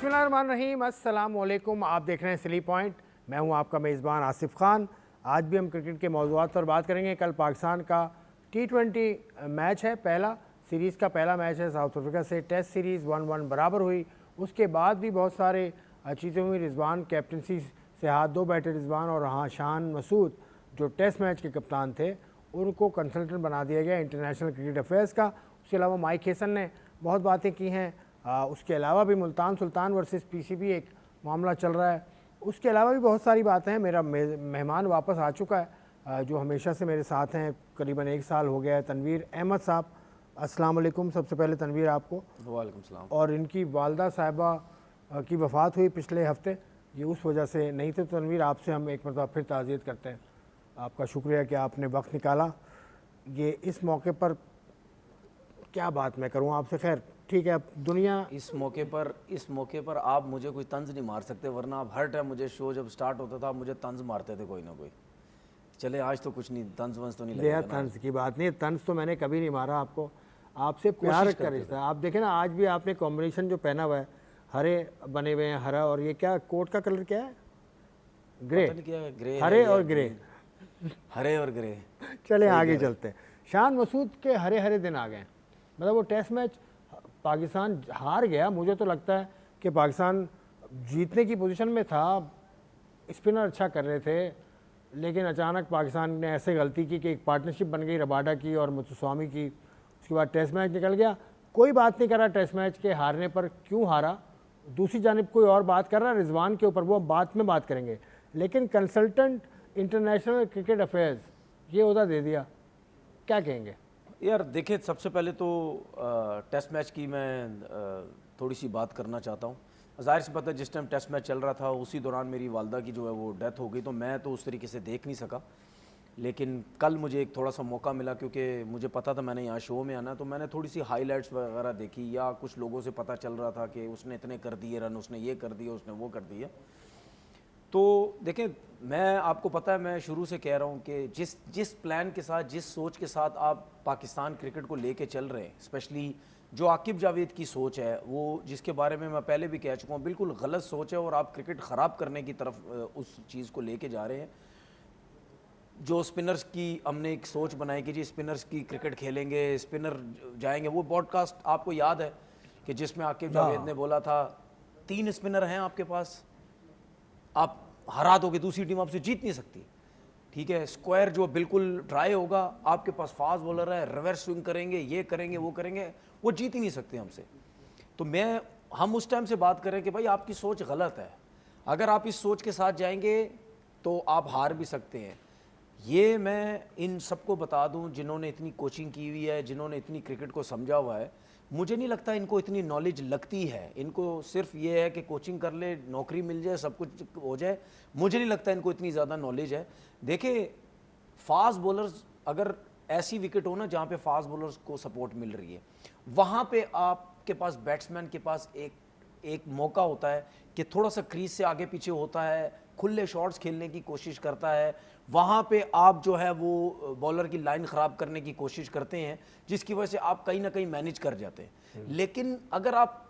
बिस्मिल्लाहिर्रहमानिर्रहीम, अस्सलाम वालेकुम। आप देख रहे हैं स्लीप पॉइंट। मैं हूं आपका मेज़बान आसिफ खान। आज भी हम क्रिकेट के मौज़ूआत पर बात करेंगे। कल पाकिस्तान का T20 मैच है, पहला सीरीज़ का पहला मैच है साउथ अफ्रीका से। टेस्ट सीरीज़ 1-1 बराबर हुई। उसके बाद भी बहुत सारे चीज़ें हुई। रिजवान कैप्टनसी से हाथ दो बैठे रिजवान, और हाँ, शान मसूद जो टेस्ट मैच के कप्तान थे उनको कंसल्टेंट बना दिया गया इंटरनेशनल क्रिकेट अफेयर्स का। उसके अलावा माइक हेसन ने बहुत बातें की हैं। उसके अलावा भी मुल्तान सुल्तान वर्सेस पीसीबी एक मामला चल रहा है। उसके अलावा भी बहुत सारी बातें हैं। मेरा मेहमान वापस आ चुका है जो हमेशा से मेरे साथ हैं, करीबन 1 साल हो गया है, तनवीर अहमद साहब। अस्सलाम वालेकुम। सबसे पहले तनवीर आपको। वालेकुम सलाम। और इनकी वालदा साहिबा की वफ़ात हुई पिछले हफ्ते, ये उस वजह से नहीं थे। तो तनवीर, आपसे हम एक मरतबा फिर ताज़ियत करते हैं। आपका शुक्रिया कि आपने वक्त निकाला। ये इस मौके पर क्या बात मैं करूँ आपसे, खैर ठीक है। अब दुनिया इस मौके पर आप मुझे कोई तंज नहीं मार सकते, वरना आप हर टाइम मुझे शो जब स्टार्ट होता था आप मुझे तंज मारते थे कोई ना कोई। चले आज तो कुछ नहीं, तंज वंज तो नहीं लगेगा ना। तंज की बात नहीं, तंज तो मैंने कभी नहीं मारा आपको। आपसे प्यार का रिश्ता है। आप देखें ना, आज भी आपने कॉम्बिनेशन जो पहना हुआ है, हरे बने हुए हैं, हरा, और ये क्या कोट का कलर क्या है? ग्रे। पता नहीं क्या है, ग्रे हरे है या और ग्रे। हरे और ग्रे। चले आगे चलते हैं। शान मसूद के हरे हरे दिन आ गए। मतलब वो टेस्ट मैच पाकिस्तान हार गया। मुझे तो लगता है कि पाकिस्तान जीतने की पोजीशन में था, स्पिनर अच्छा कर रहे थे, लेकिन अचानक पाकिस्तान ने ऐसे गलती की कि एक पार्टनरशिप बन गई रबाडा की और मुतस्वामी की। उसके बाद टेस्ट मैच निकल गया। कोई बात नहीं कर रहा टेस्ट मैच के हारने पर, क्यों हारा। दूसरी जानिब कोई और बात कर रहा है रिजवान के ऊपर, वो बाद में बात करेंगे। लेकिन कंसल्टेंट इंटरनेशनल क्रिकेट अफेयर्स ये ओहदा दे दिया, क्या कहेंगे? यार देखिए, सबसे पहले तो टेस्ट मैच की मैं थोड़ी सी बात करना चाहता हूँ। ज़ाहिर सी बात है, जिस टाइम टेस्ट मैच चल रहा था उसी दौरान मेरी वालदा की जो है वो डेथ हो गई, तो मैं तो उस तरीके से देख नहीं सका। लेकिन कल मुझे एक थोड़ा सा मौका मिला, क्योंकि मुझे पता था मैंने यहाँ शो में आना, तो मैंने थोड़ी सी हाईलाइट्स वगैरह देखी, या कुछ लोगों से पता चल रहा था कि उसने इतने कर दिए रन, उसने ये कर दिया, उसने वो कर दिया। तो देखें, मैं आपको पता है, मैं शुरू से कह रहा हूँ कि जिस प्लान के साथ, जिस सोच के साथ आप पाकिस्तान क्रिकेट को लेके चल रहे हैं, स्पेशली जो आकिब जावेद की सोच है, वो जिसके बारे में मैं पहले भी कह चुका हूँ, बिल्कुल गलत सोच है और आप क्रिकेट ख़राब करने की तरफ उस चीज़ को लेके जा रहे हैं। जो स्पिनर्स की हमने एक सोच बनाई कि जी स्पिनर्स की क्रिकेट खेलेंगे, स्पिनर जाएंगे, वो पॉडकास्ट आपको याद है कि जिसमें आकिब जावेद ने बोला था 3 स्पिनर हैं आपके पास, आप हरा दोगे, दूसरी टीम आपसे जीत नहीं सकती, ठीक है। स्क्वायर जो बिल्कुल ड्राई होगा, आपके पास फास्ट बॉलर है, रिवर्स स्विंग करेंगे, ये करेंगे, वो करेंगे, वो जीत ही नहीं सकते हमसे। तो हम उस टाइम से बात करें कि भाई आपकी सोच गलत है। अगर आप इस सोच के साथ जाएंगे तो आप हार भी सकते हैं। ये मैं इन सबको बता दूं जिन्होंने इतनी कोचिंग की हुई है, जिन्होंने इतनी क्रिकेट को समझा हुआ है। मुझे नहीं लगता इनको इतनी नॉलेज लगती है। इनको सिर्फ ये है कि कोचिंग कर ले, नौकरी मिल जाए, सब कुछ हो जाए। मुझे नहीं लगता इनको इतनी ज़्यादा नॉलेज है। देखिए, फास्ट बॉलर्स, अगर ऐसी विकेट हो ना जहाँ पे फास्ट बॉलर्स को सपोर्ट मिल रही है, वहाँ पे आपके पास बैट्समैन के पास एक मौका होता है कि थोड़ा सा क्रीज से आगे पीछे होता है, खुले शॉट्स खेलने की कोशिश करता है। वहाँ पे आप जो है वो बॉलर की लाइन ख़राब करने की कोशिश करते हैं, जिसकी वजह से आप कहीं ना कहीं मैनेज कर जाते हैं। लेकिन अगर आप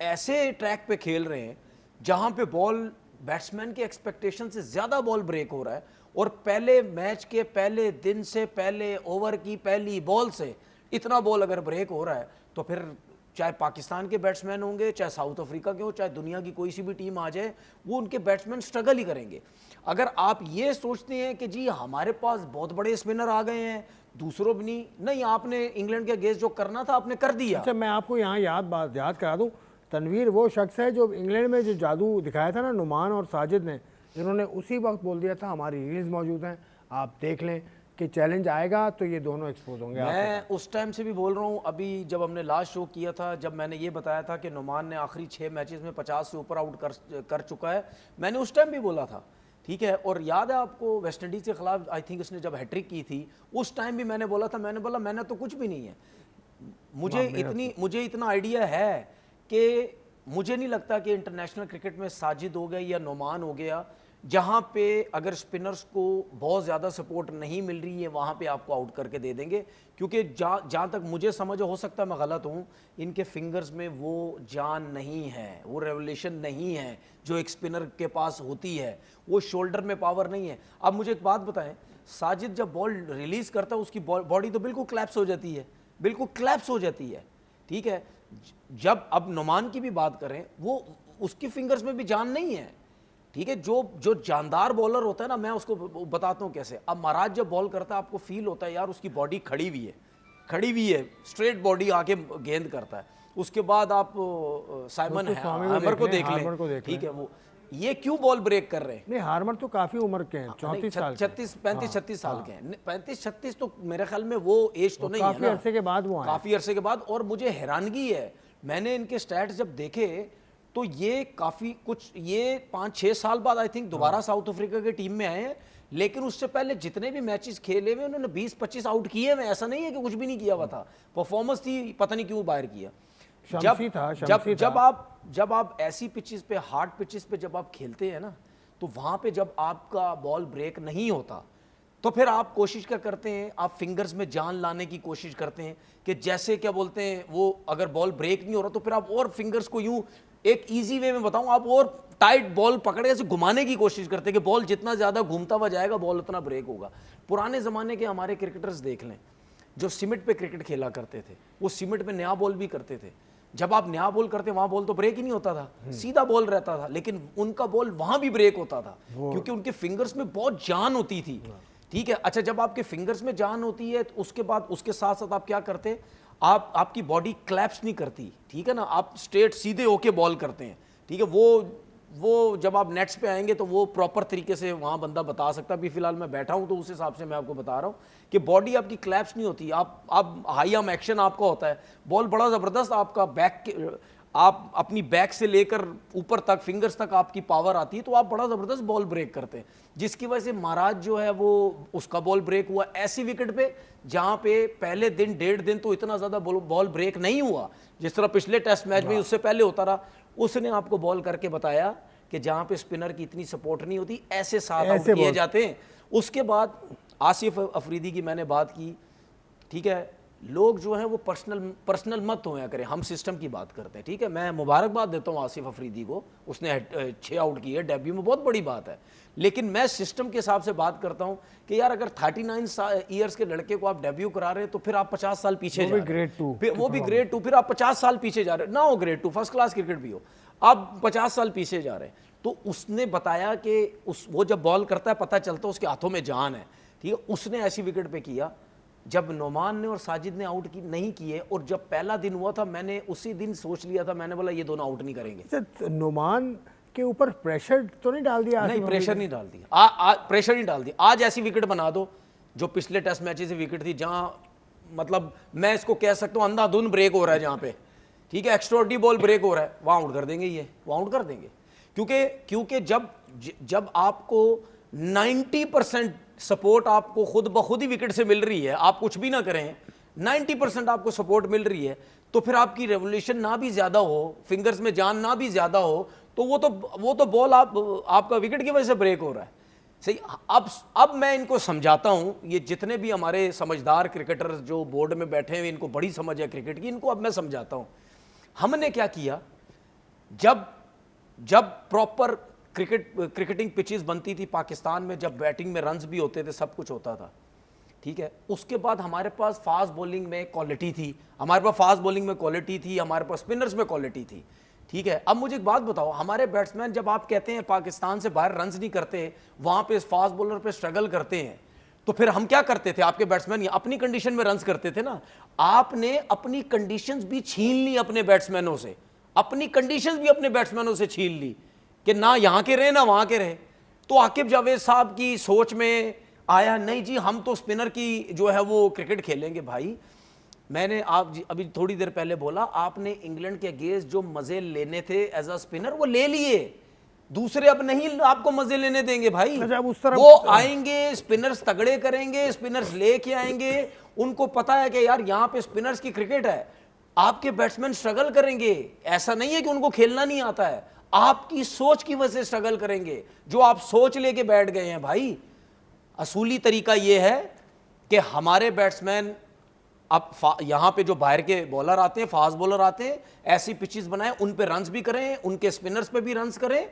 ऐसे ट्रैक पे खेल रहे हैं जहाँ पे बॉल बैट्समैन के एक्सपेक्टेशन से ज़्यादा बॉल ब्रेक हो रहा है, और पहले मैच के पहले दिन से, पहले ओवर की पहली बॉल से इतना बॉल अगर ब्रेक हो रहा है, तो फिर चाहे पाकिस्तान के बैट्समैन होंगे, चाहे साउथ अफ्रीका के हो, चाहे दुनिया की कोई सी भी टीम आ जाए, वो उनके बैट्समैन स्ट्रगल ही करेंगे। अगर आप ये सोचते हैं कि जी हमारे पास बहुत बड़े स्पिनर आ गए हैं, दूसरों भी नहीं, आपने इंग्लैंड के अगेंस्ट जो करना था आपने कर दिया। अच्छा, मैं आपको यहाँ याद करा दूँ, तनवीर वो शख्स है जो इंग्लैंड में जो जादू दिखाया था ना नुमान और साजिद ने, इन्होंने उसी वक्त बोल दिया था, हमारी रील्स मौजूद हैं, आप देख लें कि चैलेंज आएगा तो ये दोनों एक्सपोज होंगे। मैं उस टाइम से भी बोल रहा हूँ, अभी जब हमने लास्ट शो किया था, जब मैंने ये बताया था कि नुमान ने आखिरी 6 मैचेस में 50 से ऊपर आउट कर चुका है, मैंने उस टाइम भी बोला था, ठीक है। और याद है आपको वेस्ट इंडीज़ के खिलाफ आई थिंक उसने जब हैट्रिक की थी, उस टाइम भी मैंने बोला था, मैंने बोला मैंने तो कुछ भी नहीं है, मुझे इतना आइडिया है कि मुझे नहीं लगता कि इंटरनेशनल क्रिकेट में साजिद हो गया या नुमान हो गया, जहां पे अगर स्पिनर्स को बहुत ज़्यादा सपोर्ट नहीं मिल रही है वहां पे आपको आउट करके दे देंगे, क्योंकि जहां तक मुझे समझ हो सकता है मैं गलत हूं, इनके फिंगर्स में वो जान नहीं है, वो रेवोल्यूशन नहीं है जो एक स्पिनर के पास होती है, वो शोल्डर में पावर नहीं है। अब मुझे एक बात बताएं, साजिद जब बॉल रिलीज करता है उसकी बॉडी तो बिल्कुल क्लैप्स हो जाती है, बिल्कुल क्लैप्स हो जाती है, ठीक है। जब अब नुमान की भी बात करें, वो उसकी फिंगर्स में भी जान नहीं है, ठीक है। जो जो जानदार बॉलर होता है ना, मैं उसको बताता हूँ कैसे। अब महाराज जब बॉल करता है आपको फील होता है यार उसकी बॉडी खड़ी हुई है, खड़ी हुई है, स्ट्रेट बॉडी आके गेंद करता है। उसके बाद आप साइमन हैमर को देख लें, ठीक है, वो ये क्यों बॉल ब्रेक कर रहे हैं? नहीं, हार्मर तो काफी उम्र के हैं, 34 साल 35-36 साल के हैं। 35-36 तो मेरे ख्याल में वो एज तो नहीं है ना, काफी अरसे के बाद वो आए। काफी अरसे के बाद। और मुझे हैरानगी है, मैंने इनके स्टैट्स जब देखे तो ये काफी कुछ, ये 5-6 साल बाद आई थिंक दोबारा साउथ अफ्रीका की टीम में आए हैं, लेकिन उससे पहले जितने भी मैचेस खेले हुए उन्होंने 20-25 आउट किए हुए, ऐसा नहीं है कि कुछ भी नहीं किया हुआ था। परफॉर्मेंस थी, पता नहीं क्यों बाहर किया। जब आप ऐसी पिचेस पे, हार्ड पिचेस पे जब आप खेलते हैं ना, तो वहां पे जब आपका बॉल ब्रेक नहीं होता तो फिर आप कोशिश क्या करते हैं, आप फिंगर्स में जान लाने की कोशिश करते हैं कि जैसे क्या बोलते हैं, वो अगर बॉल ब्रेक नहीं हो रहा तो फिर आप और फिंगर्स को यूं, एक इजी वे में बताऊं, आप और टाइट बॉल पकड़े ऐसे घुमाने की कोशिश करते हैं कि बॉल जितना ज्यादा घूमता हुआ जाएगा बॉल उतना ब्रेक होगा। पुराने जमाने के हमारे क्रिकेटर्स देख लें जो सीमेंट पे क्रिकेट खेला करते थे, वो सीमेंट पे नया बॉल भी करते थे। जब आप नया बॉल करते वहां बॉल तो ब्रेक ही नहीं होता था, सीधा बॉल रहता था, लेकिन उनका बॉल वहां भी ब्रेक होता था क्योंकि उनके फिंगर्स में बहुत जान होती थी, ठीक है। अच्छा, जब आपके फिंगर्स में जान होती है तो उसके बाद उसके साथ साथ आप क्या करते, आपकी बॉडी क्लैप्स नहीं करती, ठीक है ना, आप स्ट्रेट सीधे होके बॉल करते हैं, ठीक है। वो जब आप नेट्स पे आएंगे तो वो प्रॉपर तरीके से वहां बंदा बता सकता है। अभी फिलहाल मैं बैठा हूं तो उस हिसाब से मैं आपको बता रहा हूं कि बॉडी आपकी क्लैप्स नहीं होती, आप हाई आर्म एक्शन आपका होता है, बॉल बड़ा जबरदस्त आपका आप अपनी बैक से लेकर ऊपर तक फिंगर्स तक आपकी पावर आती है, तो आप बड़ा जबरदस्त बॉल ब्रेक करते हैं, जिसकी वजह से महाराज जो है वो उसका बॉल ब्रेक हुआ ऐसी विकेट पे जहां पे पहले दिन 1.5 दिन तो इतना ज्यादा बॉल ब्रेक नहीं हुआ जिस तरह पिछले टेस्ट मैच में उससे पहले होता रहा। उसने आपको बॉल करके बताया कि जहां पे स्पिनर की इतनी सपोर्ट नहीं होती ऐसे 7 आउट किए जाते हैं। उसके बाद आसिफ अफरीदी की मैंने बात की, ठीक है, लोग जो हैं वो पर्सनल मत होया करें, हम सिस्टम की बात करते हैं, ठीक है। मैं मुबारकबाद देता हूं आसिफ अफरीदी को, उसने 6 आउट किए डेब्यू में, बहुत बड़ी बात है, लेकिन मैं सिस्टम के हिसाब से बात करता हूं कि यार अगर 39 ईयर्स के लड़के को आप डेब्यू करा रहे हैं तो फिर आप 50 साल पीछे जा रहे हैं, वो भी ग्रेड 2, फिर आप 50 साल पीछे जा रहे हैं, ना हो ग्रेड 2 फर्स्ट क्लास क्रिकेट भी हो, आप 50 साल पीछे जा रहे हैं। तो उसने बताया कि वो जब बॉल करता है पता चलता है उसके हाथों में जान है, ठीक है। उसने ऐसी विकेट पे किया जब नोमान ने और साजिद ने आउट नहीं किए, और जब पहला दिन हुआ था मैंने उसी दिन सोच लिया था, मैंने बोला ये दोनों आउट नहीं करेंगे। नोमान के ऊपर प्रेशर तो नहीं डाल दिया? नहीं, प्रेशर नहीं डाल दिया, प्रेशर नहीं डाल दिया। आज ऐसी विकेट बना दो जो पिछले टेस्ट मैचेस से विकेट थी, जहां मतलब मैं इसको कह सकता हूं अंधाधुंध ब्रेक हो रहा है, जहां पे ठीक है एक्स्ट्राऑर्डिनरी बॉल ब्रेक हो रहा है, वहां आउट कर देंगे, ये वहां आउट कर देंगे, क्योंकि जब आपको 90% सपोर्ट आपको खुद ब खुद ही विकेट से मिल रही है, आप कुछ भी ना करें, 90% आपको सपोर्ट मिल रही है, तो फिर आपकी रेवोल्यूशन ना भी ज्यादा हो, फिंगर्स में जान ना भी ज्यादा हो, तो वो तो बॉल आपका विकेट की वजह से ब्रेक हो रहा है, सही। अब मैं इनको समझाता हूं, ये जितने भी हमारे समझदार क्रिकेटर्स जो बोर्ड में बैठे हैं, इनको बड़ी समझ है क्रिकेट की, इनको अब मैं समझाता हूं। हमने क्या किया, जब प्रॉपर क्रिकेटिंग पिचेस बनती थी पाकिस्तान में, जब बैटिंग में रन्स भी होते थे, सब कुछ होता था, ठीक है। उसके बाद हमारे पास फास्ट बॉलिंग में क्वालिटी थी, हमारे पास स्पिनर्स में क्वालिटी थी, ठीक है। अब मुझे एक बात बताओ, हमारे बैट्समैन जब आप कहते हैं पाकिस्तान से बाहर रन्स नहीं करते, वहां पे फास्ट बॉलर पे स्ट्रगल करते हैं, तो फिर हम क्या करते थे, आपके बैट्समैन अपनी कंडीशन में रन्स करते थे ना। आपने अपनी कंडीशंस भी छीन ली अपने बैट्समैनों से, अपनी कंडीशंस भी अपने बैट्समैनों से छीन ली कि ना यहां के रहे ना वहां के रहे। तो आकिब जावेद साहब की सोच में आया, नहीं जी हम तो स्पिनर की जो है वो क्रिकेट खेलेंगे। भाई मैंने आप अभी थोड़ी देर पहले बोला, आपने इंग्लैंड के अगेंस्ट जो मजे लेने थे एज अ स्पिनर वो ले लिए, दूसरे अब नहीं आपको मजे लेने देंगे भाई। वो आएंगे, स्पिनर्स तगड़े करेंगे, स्पिनर्स लेके आएंगे, उनको पता है कि यार यहाँ पे स्पिनर्स की क्रिकेट है, आपके बैट्समैन स्ट्रगल करेंगे, ऐसा नहीं है कि उनको खेलना नहीं आता है, आपकी सोच की वजह से स्ट्रगल करेंगे। जो आप सोच लेके बैठ गए हैं भाई, असूली तरीका यह है कि हमारे बैट्समैन अब यहां पे जो बाहर के बॉलर आते हैं, फास्ट बॉलर आते हैं, ऐसी पिचेस बनाएं, उन पे रन्स भी करें, उनके स्पिनर्स पे भी रन्स करें।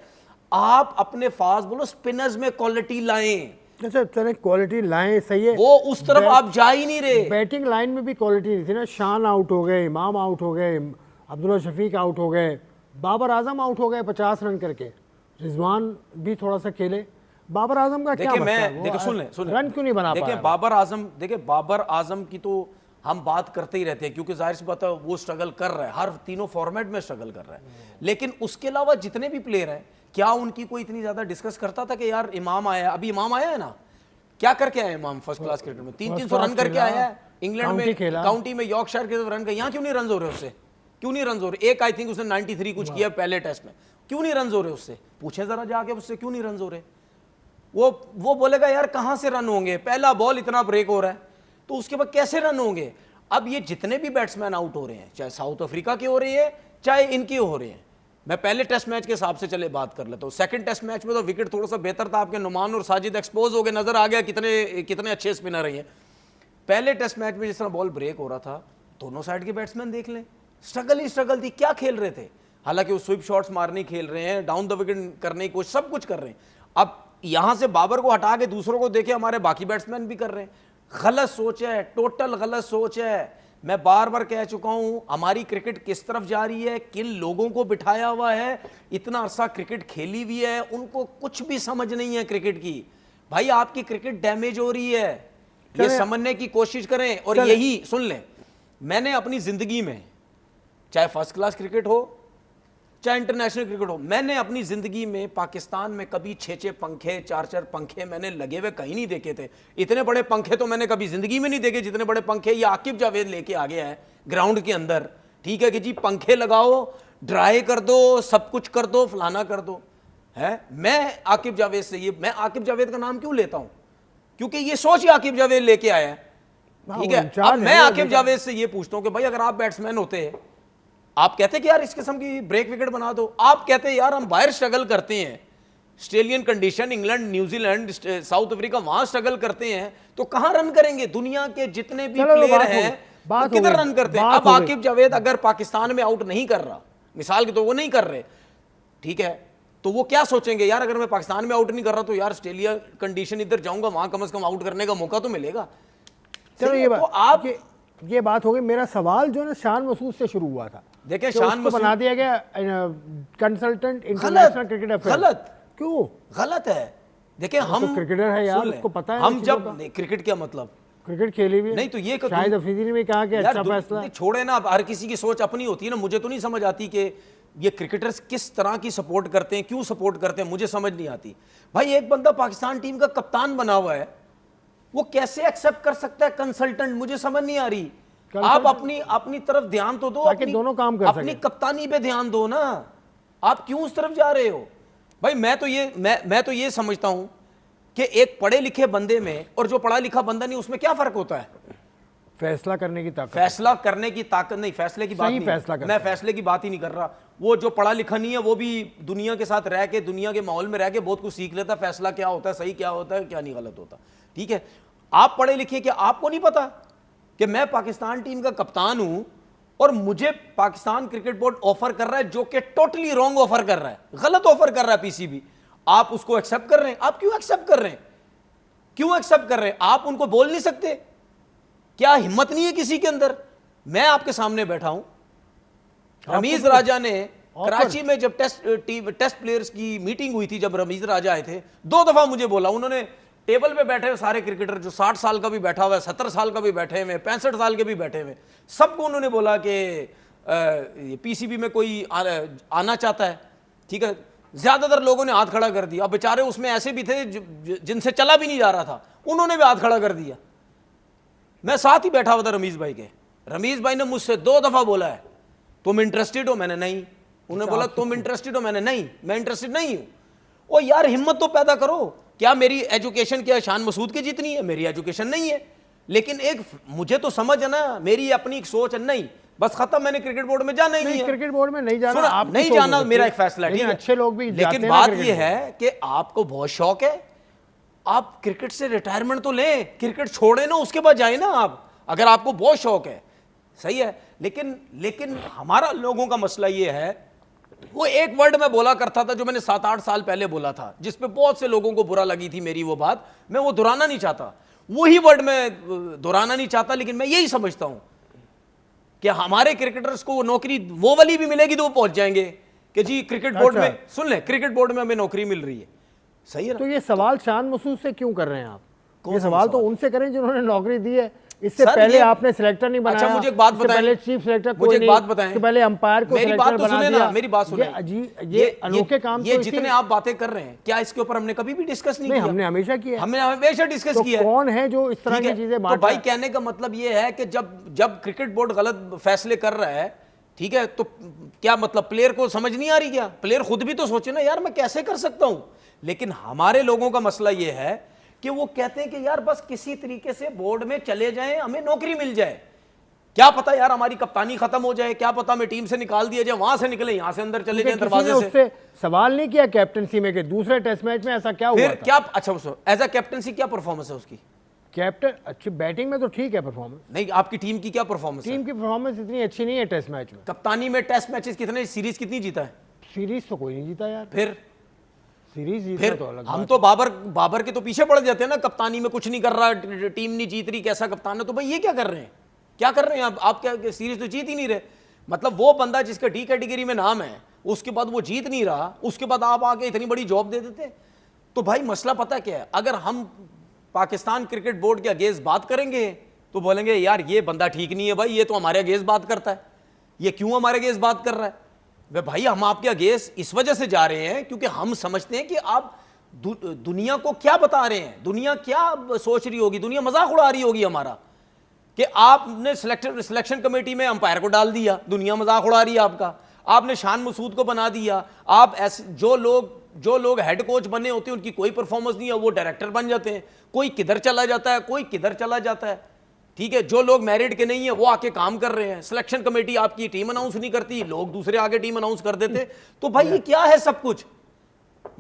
आप अपने फास्ट बॉलर स्पिनर्स में क्वालिटी लाएं। अच्छा चले क्वालिटी लाएं, सही है, वो उस तरफ आप जा ही नहीं रहे। बैटिंग लाइन में भी क्वालिटी नहीं थी ना। शान आउट हो गए, इमाम आउट हो गए, अब्दुल्ला शफीक आउट हो गए, बाबर आजम आउट हो गए 50 रन करके, रिजवान भी थोड़ा सा खेले। बाबर आजम का क्या देखिए मतलब? मैं देखिए सुन लें रन क्यों नहीं बना देखिए पाया? बाबर आजम की तो हम बात करते ही रहते हैं, क्योंकि जाहिर सी बात है वो स्ट्रगल कर रहा है, हर तीनों फॉर्मेट में स्ट्रगल कर रहा है। लेकिन उसके अलावा जितने भी प्लेयर हैं, क्या उनकी कोई इतनी ज्यादा डिस्कस करता था कि यार इमाम आया, अभी इमाम आया है ना, क्या करके आया इमाम फर्स्ट क्लास क्रिकेट में, 300 रन करके आया है। इंग्लैंड में काउंटी में यॉर्कशायर के रन का, यहाँ क्यों नहीं रन हो रहे उससे? क्यों नहीं रन हो रहे? एक आई थिंक उसने 93 कुछ किया पहले टेस्ट में, क्यों नहीं रन हो रहे उससे? पूछे जरा जाके उससे, क्यों नहीं रन हो रहे? वो बोलेगा यार कहां से रन होंगे, पहला बॉल इतना ब्रेक हो रहा है, तो उसके बाद कैसे रन होंगे? अब ये जितने भी बैट्समैन आउट हो रहे हैं, चाहे साउथ अफ्रीका के हो रही है, चाहे इनके हो रहे हैं, मैं पहले टेस्ट मैच के हिसाब से चले बात कर लेता हूं। सेकंड टेस्ट मैच में तो विकेट थोड़ा सा बेहतर था, आपके नुमान और साजिद एक्सपोज हो गए, नजर आ गया कितने अच्छे स्पिनर हैं। पहले टेस्ट मैच में जिस तरह बॉल ब्रेक हो रहा था, दोनों साइड के बैट्समैन देख लें, स्ट्रगल ही स्ट्रगल थी, क्या खेल रहे थे। हालांकि वो स्विप शॉट्स मारने खेल रहे हैं, डाउन द विकेट करने की कोशिश, सब कुछ कर रहे हैं। अब यहां से बाबर को हटा के दूसरों को देखे हमारे बाकी बैट्समैन भी कर रहे हैं। गलत सोच है, टोटल गलत सोच है। मैं बार बार कह चुका हूं, हमारी क्रिकेट किस तरफ जा रही है, किन लोगों को बिठाया हुआ है, इतना अरसा क्रिकेट खेली हुई है, उनको कुछ भी समझ नहीं है क्रिकेट की। भाई आपकी क्रिकेट डैमेज हो रही है, ये समझने की कोशिश करें। और यही सुन लें, मैंने अपनी जिंदगी में, चाहे फर्स्ट क्लास क्रिकेट हो चाहे इंटरनेशनल क्रिकेट हो, मैंने अपनी जिंदगी में पाकिस्तान में कभी 6-6 पंखे 4-4 पंखे मैंने लगे हुए कहीं नहीं देखे थे। इतने बड़े पंखे तो मैंने कभी जिंदगी में नहीं देखे जितने बड़े पंखे ये आकिब जावेद लेके आ गया है ग्राउंड के अंदर। ठीक है कि जी पंखे लगाओ, ड्राई कर दो, सब कुछ कर दो, फलाना कर दो है। मैं आकिब जावेद से मैं आकिब जावेद का नाम क्यों लेता हूं? क्योंकि ये सोच ही आकिब जावेद लेके आया है। ठीक है, अब मैं आकिब जावेद से ये पूछता हूं कि भाई अगर आप बैट्समैन होते, आप कहते कि यार इस किस्म की ब्रेक विकेट बना दो, आप कहते यार हम बाहर स्ट्रगल करते हैं, Australian condition, England, New Zealand, south Africa, वहां स्ट्रगल करते हैं, तो कहां रन करेंगे? दुनिया के जितने भी प्लेयर हैं वो किधर रन करते हैं? अब आकिब जावेद अगर पाकिस्तान में आउट नहीं कर रहा, मिसाल के तो वो नहीं कर रहे, ठीक है, तो वो क्या सोचेंगे यार अगर मैं पाकिस्तान में आउट नहीं कर रहा तो यार ऑस्ट्रेलिया कंडीशन इधर जाऊंगा, वहां कम से कम आउट करने का मौका तो मिलेगा। चलो ये बात हो गई। मेरा सवाल जो है शान मसूद से शुरू हुआ था। देखिए शान मसूद बना दिया गया कंसल्टेंट इंटरनेशनल क्रिकेट अफेयर। गलत क्यों? गलत है। देखिए हम तो क्रिकेटर है यार, उसको पता है। हम जब क्रिकेट क्या मतलब, क्रिकेट खेली भी नहीं तो ये शाहिद अफरीदी ने भी कहा कि अच्छा फैसला। छोड़े ना, हर किसी की सोच अपनी होती है ना। मुझे तो नहीं समझ आती कि ये क्रिकेटर्स किस तरह की सपोर्ट करते हैं, क्यों सपोर्ट करते हैं, मुझे समझ नहीं आती। भाई एक बंदा पाकिस्तान टीम का कप्तान बना हुआ है, वो कैसे एक्सेप्ट कर सकता है कंसल्टेंट? मुझे समझ नहीं आ रही। आप अपनी तरफ ध्यान तो दो, ताकि दोनों काम कर अपनी कप्तानी पे ध्यान दो ना। आप क्यों उस तरफ जा रहे हो? भाई मैं तो ये समझता हूं कि एक पढ़े लिखे बंदे में और जो पढ़ा लिखा बंदा नहीं, उसमें क्या फर्क होता है? फैसला करने की ताकत। फैसला करने की ताकत नहीं, फैसले की बात नहीं, मैं फैसले की बात ही नहीं कर रहा। वो जो पढ़ा लिखा नहीं है वो भी दुनिया के साथ रह के, दुनिया के माहौल में रह के बहुत कुछ सीख लेता है, फैसला क्या होता है, सही क्या होता है, क्या नहीं गलत होता। ठीक है, आप पढ़े लिखे, क्या आपको नहीं पता कि मैं पाकिस्तान टीम का कप्तान हूं और मुझे पाकिस्तान क्रिकेट बोर्ड ऑफर कर रहा है जो कि टोटली रॉन्ग ऑफर कर रहा है, गलत ऑफर कर रहा है पीसीबी। आप उसको एक्सेप्ट कर रहे हैं। आप क्यों एक्सेप्ट कर रहे हैं? क्यों एक्सेप्ट कर रहे हैं? आप उनको बोल नहीं सकते? क्या हिम्मत नहीं है किसी के अंदर? मैं आपके सामने बैठा हूं, रमीज राजा ने कराची में जब टेस्ट प्लेयर्स की मीटिंग हुई थी, जब रमीज राजा आए थे, 2 दफा मुझे बोला। उन्होंने टेबल पे बैठे हुए सारे क्रिकेटर, जो 60 साल का भी बैठा हुआ है, 70 साल का भी बैठे हुए, 65 साल के भी बैठे हुए, सबको उन्होंने बोला कि पीसीबी में कोई आना चाहता है। ठीक है, ज्यादातर लोगों ने हाथ खड़ा कर दिया। अब बेचारे उसमें ऐसे भी थे जिनसे चला भी नहीं जा रहा था, उन्होंने भी हाथ खड़ा कर दिया। मैं साथ ही बैठा हुआ था रमीज भाई के। रमीज भाई ने मुझसे 2 दफा बोला है तुम इंटरेस्टेड हो? मैंने नहीं। उन्होंने बोला तुम इंटरेस्टेड हो? मैंने नहीं, मैं इंटरेस्टेड नहीं हूं। ओ यार हिम्मत तो पैदा करो। क्या मेरी एजुकेशन क्या शान मसूद की जितनी है? मेरी एजुकेशन नहीं है, लेकिन एक मुझे तो समझ है ना, मेरी अपनी एक सोच है। नहीं, बस खत्म, मैंने क्रिकेट बोर्ड में जाना ही नहीं है। क्रिकेट बोर्ड में नहीं जाना, आप नहीं जाना मेरा एक फैसला है, ठीक है, अच्छे लोग भी जाते हैं। लेकिन बात ये है कि आपको बहुत शौक है, आप क्रिकेट से रिटायरमेंट तो लें, क्रिकेट छोड़े ना, उसके बाद जाए ना आप, अगर आपको बहुत शौक है, सही है। लेकिन हमारा लोगों का मसला ये है, वो एक वर्ड में बोला करता था जो मैंने 7-8 साल पहले बोला था, जिसपे बहुत से लोगों को बुरा लगी थी मेरी वो बात, मैं वो दोहराना नहीं चाहता, वही वर्ड मैं दोहराना नहीं चाहता, लेकिन मैं यही समझता हूं कि हमारे क्रिकेटर्स को वो नौकरी वो वाली भी मिलेगी तो वो पहुंच जाएंगे कि जी क्रिकेट बोर्ड में, सुन ले, क्रिकेट बोर्ड में हमें नौकरी मिल रही है, सही है ना? तो ये सवाल शान मसूद से क्यों कर रहे हैं आप? ये सवाल तो उनसे करें जिन्होंने नौकरी दी है। इससे पहले आपने सिलेक्टर नहीं बनाया। अच्छा मुझे एक बात बताएं, पहले चीफ सिलेक्टर मुझे एक बात बताएं, इससे पहले अंपायर को मेरी बात तो सुने ना, मेरी बात सुने, ये अनोखे काम, ये जितने आप बातें कर रहे हैं, क्या इसके ऊपर हमने कभी भी डिस्कस नहीं किया? हमने हमेशा किया, हमने हमेशा डिस्कस किया। कौन है जो इस तरह की चीजें बात? तो भाई कहने का मतलब ये है कि जब क्रिकेट बोर्ड गलत फैसले कर रहा है, ठीक है, तो क्या मतलब प्लेयर को समझ नहीं आ रही? क्या प्लेयर खुद भी तो सोचे ना, यार मैं कैसे कर सकता हूं। लेकिन हमारे लोगों का मसला ये है कि वो कहते हैं कि यार बस किसी तरीके से बोर्ड में चले जाएं, हमें नौकरी मिल जाए, क्या पता यार हमारी कप्तानी खत्म हो जाए, क्या पता हमें टीम से निकाल दिया जाए, वहां से निकले यहां से अंदर चले जाए दरवाजे से। उससे सवाल नहीं किया कैप्टनसी में कि दूसरे टेस्ट मैच में ऐसा क्या हुआ फिर क्या? अच्छा एज अ कैप्टनसी क्या परफॉर्मेंस है उसकी? कैप्टन अच्छी बैटिंग में तो ठीक है परफॉर्मेंस। नहीं, आपकी टीम की क्या परफॉर्मेंस है? टीम की परफॉर्मेंस इतनी अच्छी नहीं है टेस्ट मैच में। कप्तानी में टेस्ट मैचेस कितने, सीरीज कितनी जीता है? सीरीज तो कोई नहीं जीता यार। फिर सीरीज जीतना तो अलग हम तो बाबर के तो पीछे पड़ जाते हैं ना, कप्तानी में कुछ नहीं कर रहा, टीम नहीं जीत रही, कैसा कप्तान है? तो भाई ये क्या कर रहे हैं, क्या कर रहे हैं आप क्या सीरीज तो जीत ही नहीं रहे। मतलब वो बंदा जिसका डी कैटेगरी में नाम है, उसके बाद वो जीत नहीं रहा, उसके बाद आप आके इतनी बड़ी जॉब दे देते। तो भाई मसला पता क्या है, अगर हम पाकिस्तान क्रिकेट बोर्ड के अगेंस्ट बात करेंगे तो बोलेंगे यार ये बंदा ठीक नहीं है भाई, ये तो हमारे अगेंस्ट बात करता है, ये क्यों हमारे अगेंस्ट बात कर रहा है? वे भाई हम आपके अगेंस्ट इस वजह से जा रहे हैं क्योंकि हम समझते हैं कि आप दुनिया को क्या बता रहे हैं, दुनिया क्या सोच रही होगी, दुनिया मजाक उड़ा रही होगी हमारा, कि आपने सिलेक्शन कमेटी में अंपायर को डाल दिया, दुनिया मजाक उड़ा रही है आपका, आपने शान मसूद को बना दिया, आप ऐसे जो लोग हेड कोच बने होते हैं उनकी कोई परफॉर्मेंस नहीं है, वो डायरेक्टर बन जाते हैं, कोई किधर चला जाता है, कोई किधर चला जाता है, ठीक है। जो लोग मैरिड के नहीं है वो आके काम कर रहे हैं, सिलेक्शन कमेटी आपकी टीम अनाउंस नहीं करती, लोग दूसरे आगे टीम अनाउंस कर देते। तो भाई ये क्या है सब कुछ,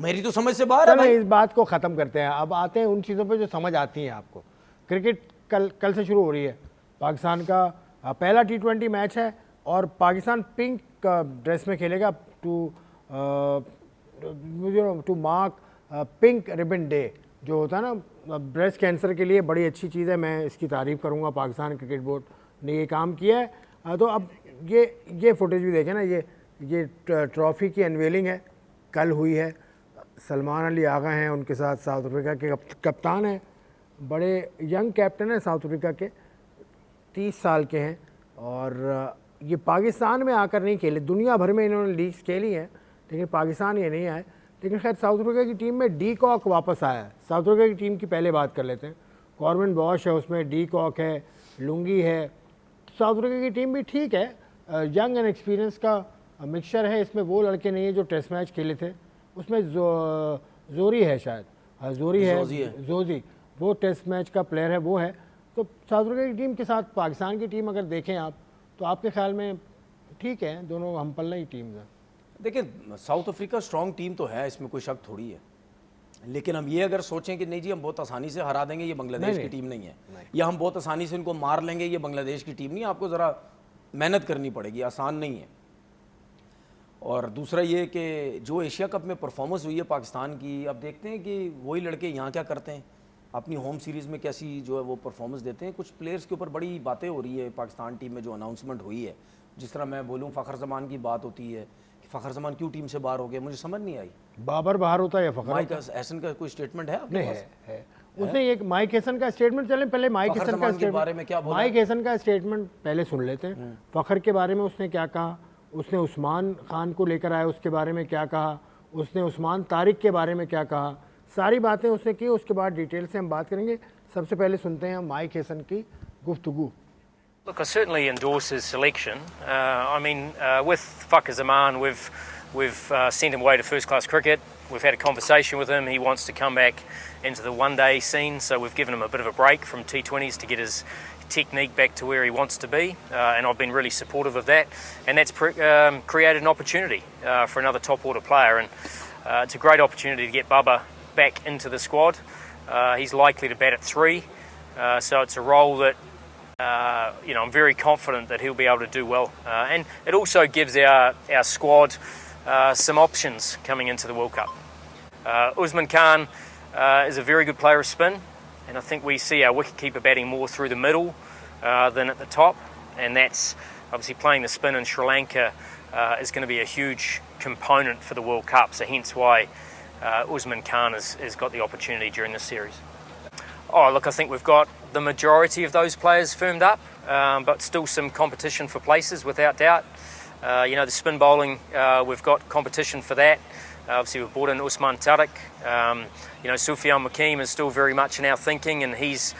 मेरी तो समझ से बाहर है भाई। इस बात को खत्म करते हैं, अब आते हैं उन चीज़ों पे जो समझ आती हैं आपको। क्रिकेट कल से शुरू हो रही है, पाकिस्तान का पहला T20 मैच है और पाकिस्तान पिंक ड्रेस में खेलेगा to mark pink ribbon day जो होता है ना ब्रेस्ट कैंसर के लिए। बड़ी अच्छी चीज़ है, मैं इसकी तारीफ़ करूँगा, पाकिस्तान क्रिकेट बोर्ड ने ये काम किया है। तो अब ये फुटेज भी देखें ना, ये ट्रॉफ़ी की अनवेलिंग है, कल हुई है। सलमान अली आगा हैं उनके साथ, साउथ अफ्रीका के कप्तान हैं, बड़े यंग कैप्टन हैं साउथ अफ्रीका के, 30 साल के हैं। और ये पाकिस्तान में आकर नहीं खेले, दुनिया भर में इन्होंने लीग्स खेली हैं लेकिन पाकिस्तान ये नहीं आए। लेकिन खैर साउथ अफ्रीका की टीम में डी कॉक वापस आया है। साउथ अफ्रीका की टीम की पहले बात कर लेते हैं। कॉर्बिन बॉश है उसमें, डी कॉक है, लुंगी है। साउथ अफ्रीका की टीम भी ठीक है, यंग एंड एक्सपीरियंस का मिक्सचर है। इसमें वो लड़के नहीं है जो टेस्ट मैच खेले थे, उसमें जोरी है शायद, जोरी है, जोजी, वो टेस्ट मैच का प्लेयर है, वो है। तो साउथ अफ्रीका की टीम के साथ पाकिस्तान की टीम अगर देखें आप तो आपके ख्याल में ठीक है, दोनों हम पल्ला ही टीम्स हैं। देखिए साउथ अफ्रीका स्ट्रॉन्ग टीम तो है, इसमें कोई शक थोड़ी है, लेकिन हम ये अगर सोचें कि नहीं जी हम बहुत आसानी से हरा देंगे, ये बांग्लादेश की टीम नहीं है, या हम बहुत आसानी से इनको मार लेंगे, ये बांग्लादेश की टीम नहीं है। आपको ज़रा मेहनत करनी पड़ेगी, आसान नहीं है। और दूसरा ये कि जो एशिया कप में परफॉर्मेंस हुई है पाकिस्तान की, अब देखते हैं कि वही लड़के यहाँ क्या करते हैं, अपनी होम सीरीज़ में कैसी जो है वो परफॉर्मेंस देते हैं। कुछ प्लेयर्स के ऊपर बड़ी बातें हो रही है पाकिस्तान टीम में, जो अनाउंसमेंट हुई है, जिस तरह मैं बोलूँ फ़खर जमान की बात होती है कि फ़खर जमान क्यों टीम से बाहर हो गया, मुझे समझ नहीं आई। बाबर बाहर होता है या फ़खर? माइक हैसन का कोई स्टेटमेंट है आपके पास? है। उसने एक माइक हैसन का स्टेटमेंट, चलें पहले माइक हैसन का बारे में क्या बोला? माइक हैसन का स्टेटमेंट पहले सुन लेते हैं। फ़खर के बारे में उसने क्या कहा, उसने उस्मान खान को लेकर आया उसके बारे में क्या कहा, उसने उस्मान तारिक के बारे में क्या कहा, सारी बातें उसने की। उसके बाद डिटेल से हम बात करेंगे। सबसे पहले सुनते हैं माइक हैसन की गुफ्तगू। Look, I certainly endorse his selection. With Fakhar Zaman, we've sent him away to first-class cricket. We've had a conversation with him. He wants to come back into the one-day scene, so we've given him a bit of a break from T20s to get his technique back to where he wants to be, and I've been really supportive of that, and that's created an opportunity for another top order player, and it's a great opportunity to get Bubba back into the squad. He's likely to bat at 3, so it's a role that I'm very confident that he'll be able to do well, and it also gives our squad some options coming into the World Cup. Usman Khan is a very good player of spin, and I think we see our wicketkeeper batting more through the middle than at the top, and that's obviously playing the spin in Sri Lanka is going to be a huge component for the World Cup, so hence why Usman Khan has got the opportunity during this series. Oh, look, I think we've got the majority of those players firmed up, but still some competition for places without doubt. The spin bowling, we've got competition for that. Obviously, we've brought in Usman Tariq. Sufyan Mukim is still very much in our thinking, and he's,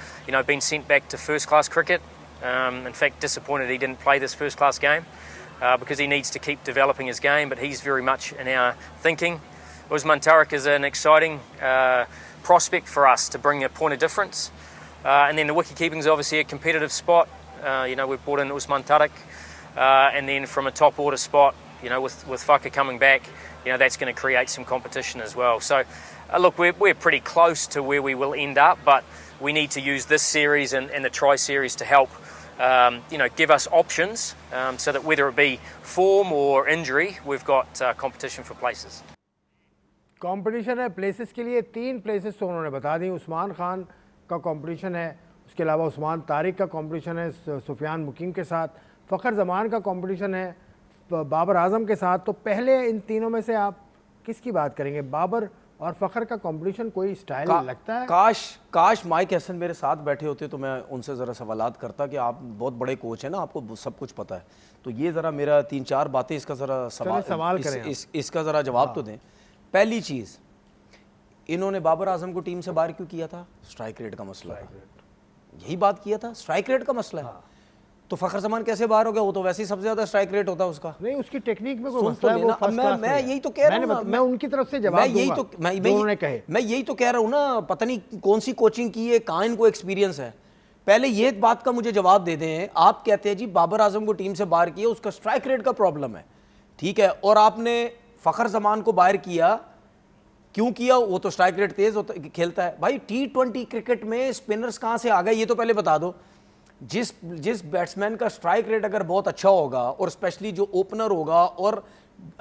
been sent back to first-class cricket. In fact, disappointed he didn't play this first-class game because he needs to keep developing his game, but he's very much in our thinking. Usman Tariq is an exciting prospect for us to bring a point of difference. And then the wicket-keeping is obviously a competitive spot. We've brought in Usman Tariq. And then from a top-order spot, with Whaka coming back, that's going to create some competition as well. So, look, we're pretty close to where we will end up, but we need to use this series and the Tri-Series to help, give us options so that whether it be form or injury, we've got competition for places. Competition है places के लिए, 3 places तो उन्होंने बता दी। उस्मान खान का competition है, उसके अलावा उस्मान तारिक का कंपटीशन है सुफियान मुकीम के साथ, फ़खर जमान का कंपटीशन है बाबर आजम के साथ। तो पहले इन तीनों में से आप किसकी बात करेंगे? बाबर और फ़खर का कंपटीशन कोई स्टाइल लगता है? काश माइक हसन मेरे साथ बैठे होते तो मैं उनसे ज़रा सवालात करता कि आप बहुत बड़े कोच हैं ना, आपको सब कुछ पता है, तो ये ज़रा मेरा 3-4 बातें इसका ज़रा सवाल करें, इसका ज़रा जवाब तो दें। पहली चीज़, इन्होंने बाबर आजम को टीम से बाहर क्यों किया था? स्ट्राइक रेट का मसला है, यही बात किया था, स्ट्राइक रेट का मसला है। तो फ़खर जमान कैसे बाहर हो गया? वो तो वैसे ही सबसे ज़्यादा स्ट्राइक रेट होता है उसका। नहीं, उसकी टेक्निक में कोई मसला है, वो फर्स्ट क्लास मैं यही तो कह रहा हूँ ना, मैं उनकी तरफ से जवाब दूंगा, मैं यही तो कह रहा हूँ ना, पता नहीं कौन सी कोचिंग की है, कहाँ इनको एक्सपीरियंस है। पहले ये बात का मुझे जवाब दे दें। आप कहते हैं जी बाबर आजम को टीम से बाहर किया, उसका स्ट्राइक रेट का प्रॉब्लम है, ठीक है, और आपने फ़खर जमान को बाहर किया, क्यों किया? वो तो स्ट्राइक रेट तेज खेलता है। भाई T20 क्रिकेट में स्पिनर्स कहाँ से आ गए ये तो पहले बता दो। जिस बैट्समैन का स्ट्राइक रेट अगर बहुत अच्छा होगा, और स्पेशली जो ओपनर होगा, और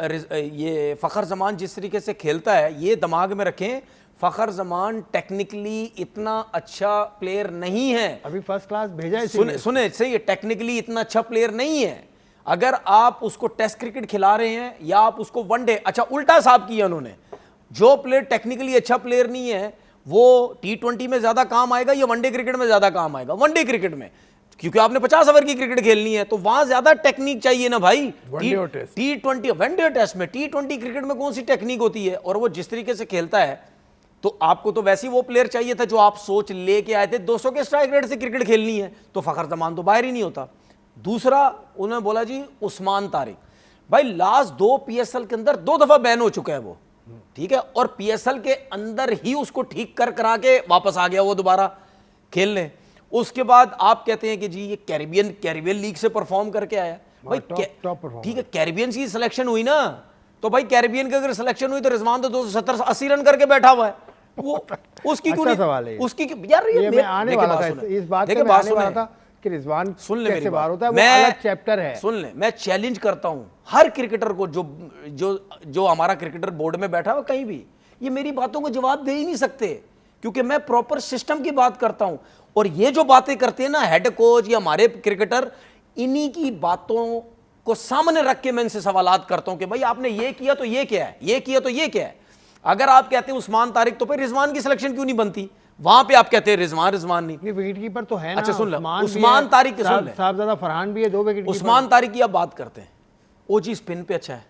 ये फ़खर जमान जिस तरीके से खेलता है, ये दिमाग में रखें, फ़खर जमान टेक्निकली इतना अच्छा प्लेयर नहीं है। अभी फर्स्ट क्लास भेजा है, सुने सही, टेक्निकली इतना अच्छा प्लेयर नहीं है। अगर आप उसको टेस्ट क्रिकेट खिला रहे हैं या आप उसको वनडे, अच्छा उल्टा साहब किया उन्होंने, जो प्लेयर टेक्निकली अच्छा प्लेयर नहीं है वो T20 में ज्यादा काम आएगा या वनडे क्रिकेट में ज्यादा काम आएगा? वनडे क्रिकेट में, क्योंकि आपने 50 ओवर की क्रिकेट खेलनी है, तो वहां ज्यादा टेक्निक चाहिए ना भाई। T20 वनडे टेस्ट में, T20 क्रिकेट में कौन सी टेक्निक होती है? और वो जिस तरीके से खेलता है, तो आपको तो वैसे ही वो प्लेयर चाहिए था जो आप सोच लेके आए थे, 200 के स्ट्राइक रेट से क्रिकेट खेलनी है, तो फ़खर जमान तो बाहर ही नहीं होता। दूसरा उन्होंने बोला जी उस्मान तारिक, भाई लास्ट 2 PSL के अंदर 2 दफा बैन हो चुका है वो, ठीक है, और PSL के अंदर ही उसको ठीक करा के वापस आ गया वो दोबारा खेलने। उसके बाद आप कहते हैं कि जी ये कैरिबियन लीग से परफॉर्म करके आया। भाई ठीक है, कैरिबियन की सिलेक्शन हुई ना, तो भाई कैरिबियन की अगर सिलेक्शन हुई तो रिजवान तो 270-80 रन करके बैठा हुआ है, वो उसकी क्यों नहीं? उसकी यार ये आने वाला था, इस बात पे मैं आने वाला था कि रिजवान कैसे बाहर होता है, वो अलग चैप्टर है। सुन ले, मैं चैलेंज करता हूं हर क्रिकेटर को जो हमारा क्रिकेटर बोर्ड में बैठा हो कहीं भी, ये मेरी बातों को जवाब दे ही नहीं सकते, क्योंकि मैं प्रॉपर सिस्टम की बात करता हूं। और ये जो बातें करते हैं ना हेड कोच या हमारे क्रिकेटर, इन्हीं की बातों को सामने रख के मैं इनसे सवालात करता हूं कि भाई आपने ये किया तो ये क्या है, ये किया तो ये क्या है। अगर आप कहते हैं उस्मान तारिक, तो फिर रिजवान की सिलेक्शन क्यों नहीं बनती? वहां पे आप कहते हैं रिजवान नहीं, विकेट कीपर तो है ना। अच्छा सुन ले, उस्मान तारिक के सुन ले, साहबजादा फरहान भी है, 2 विकेट। उस्मान तारिक की आप बात करते हैं, ओ जी स्पिन पे अच्छा है।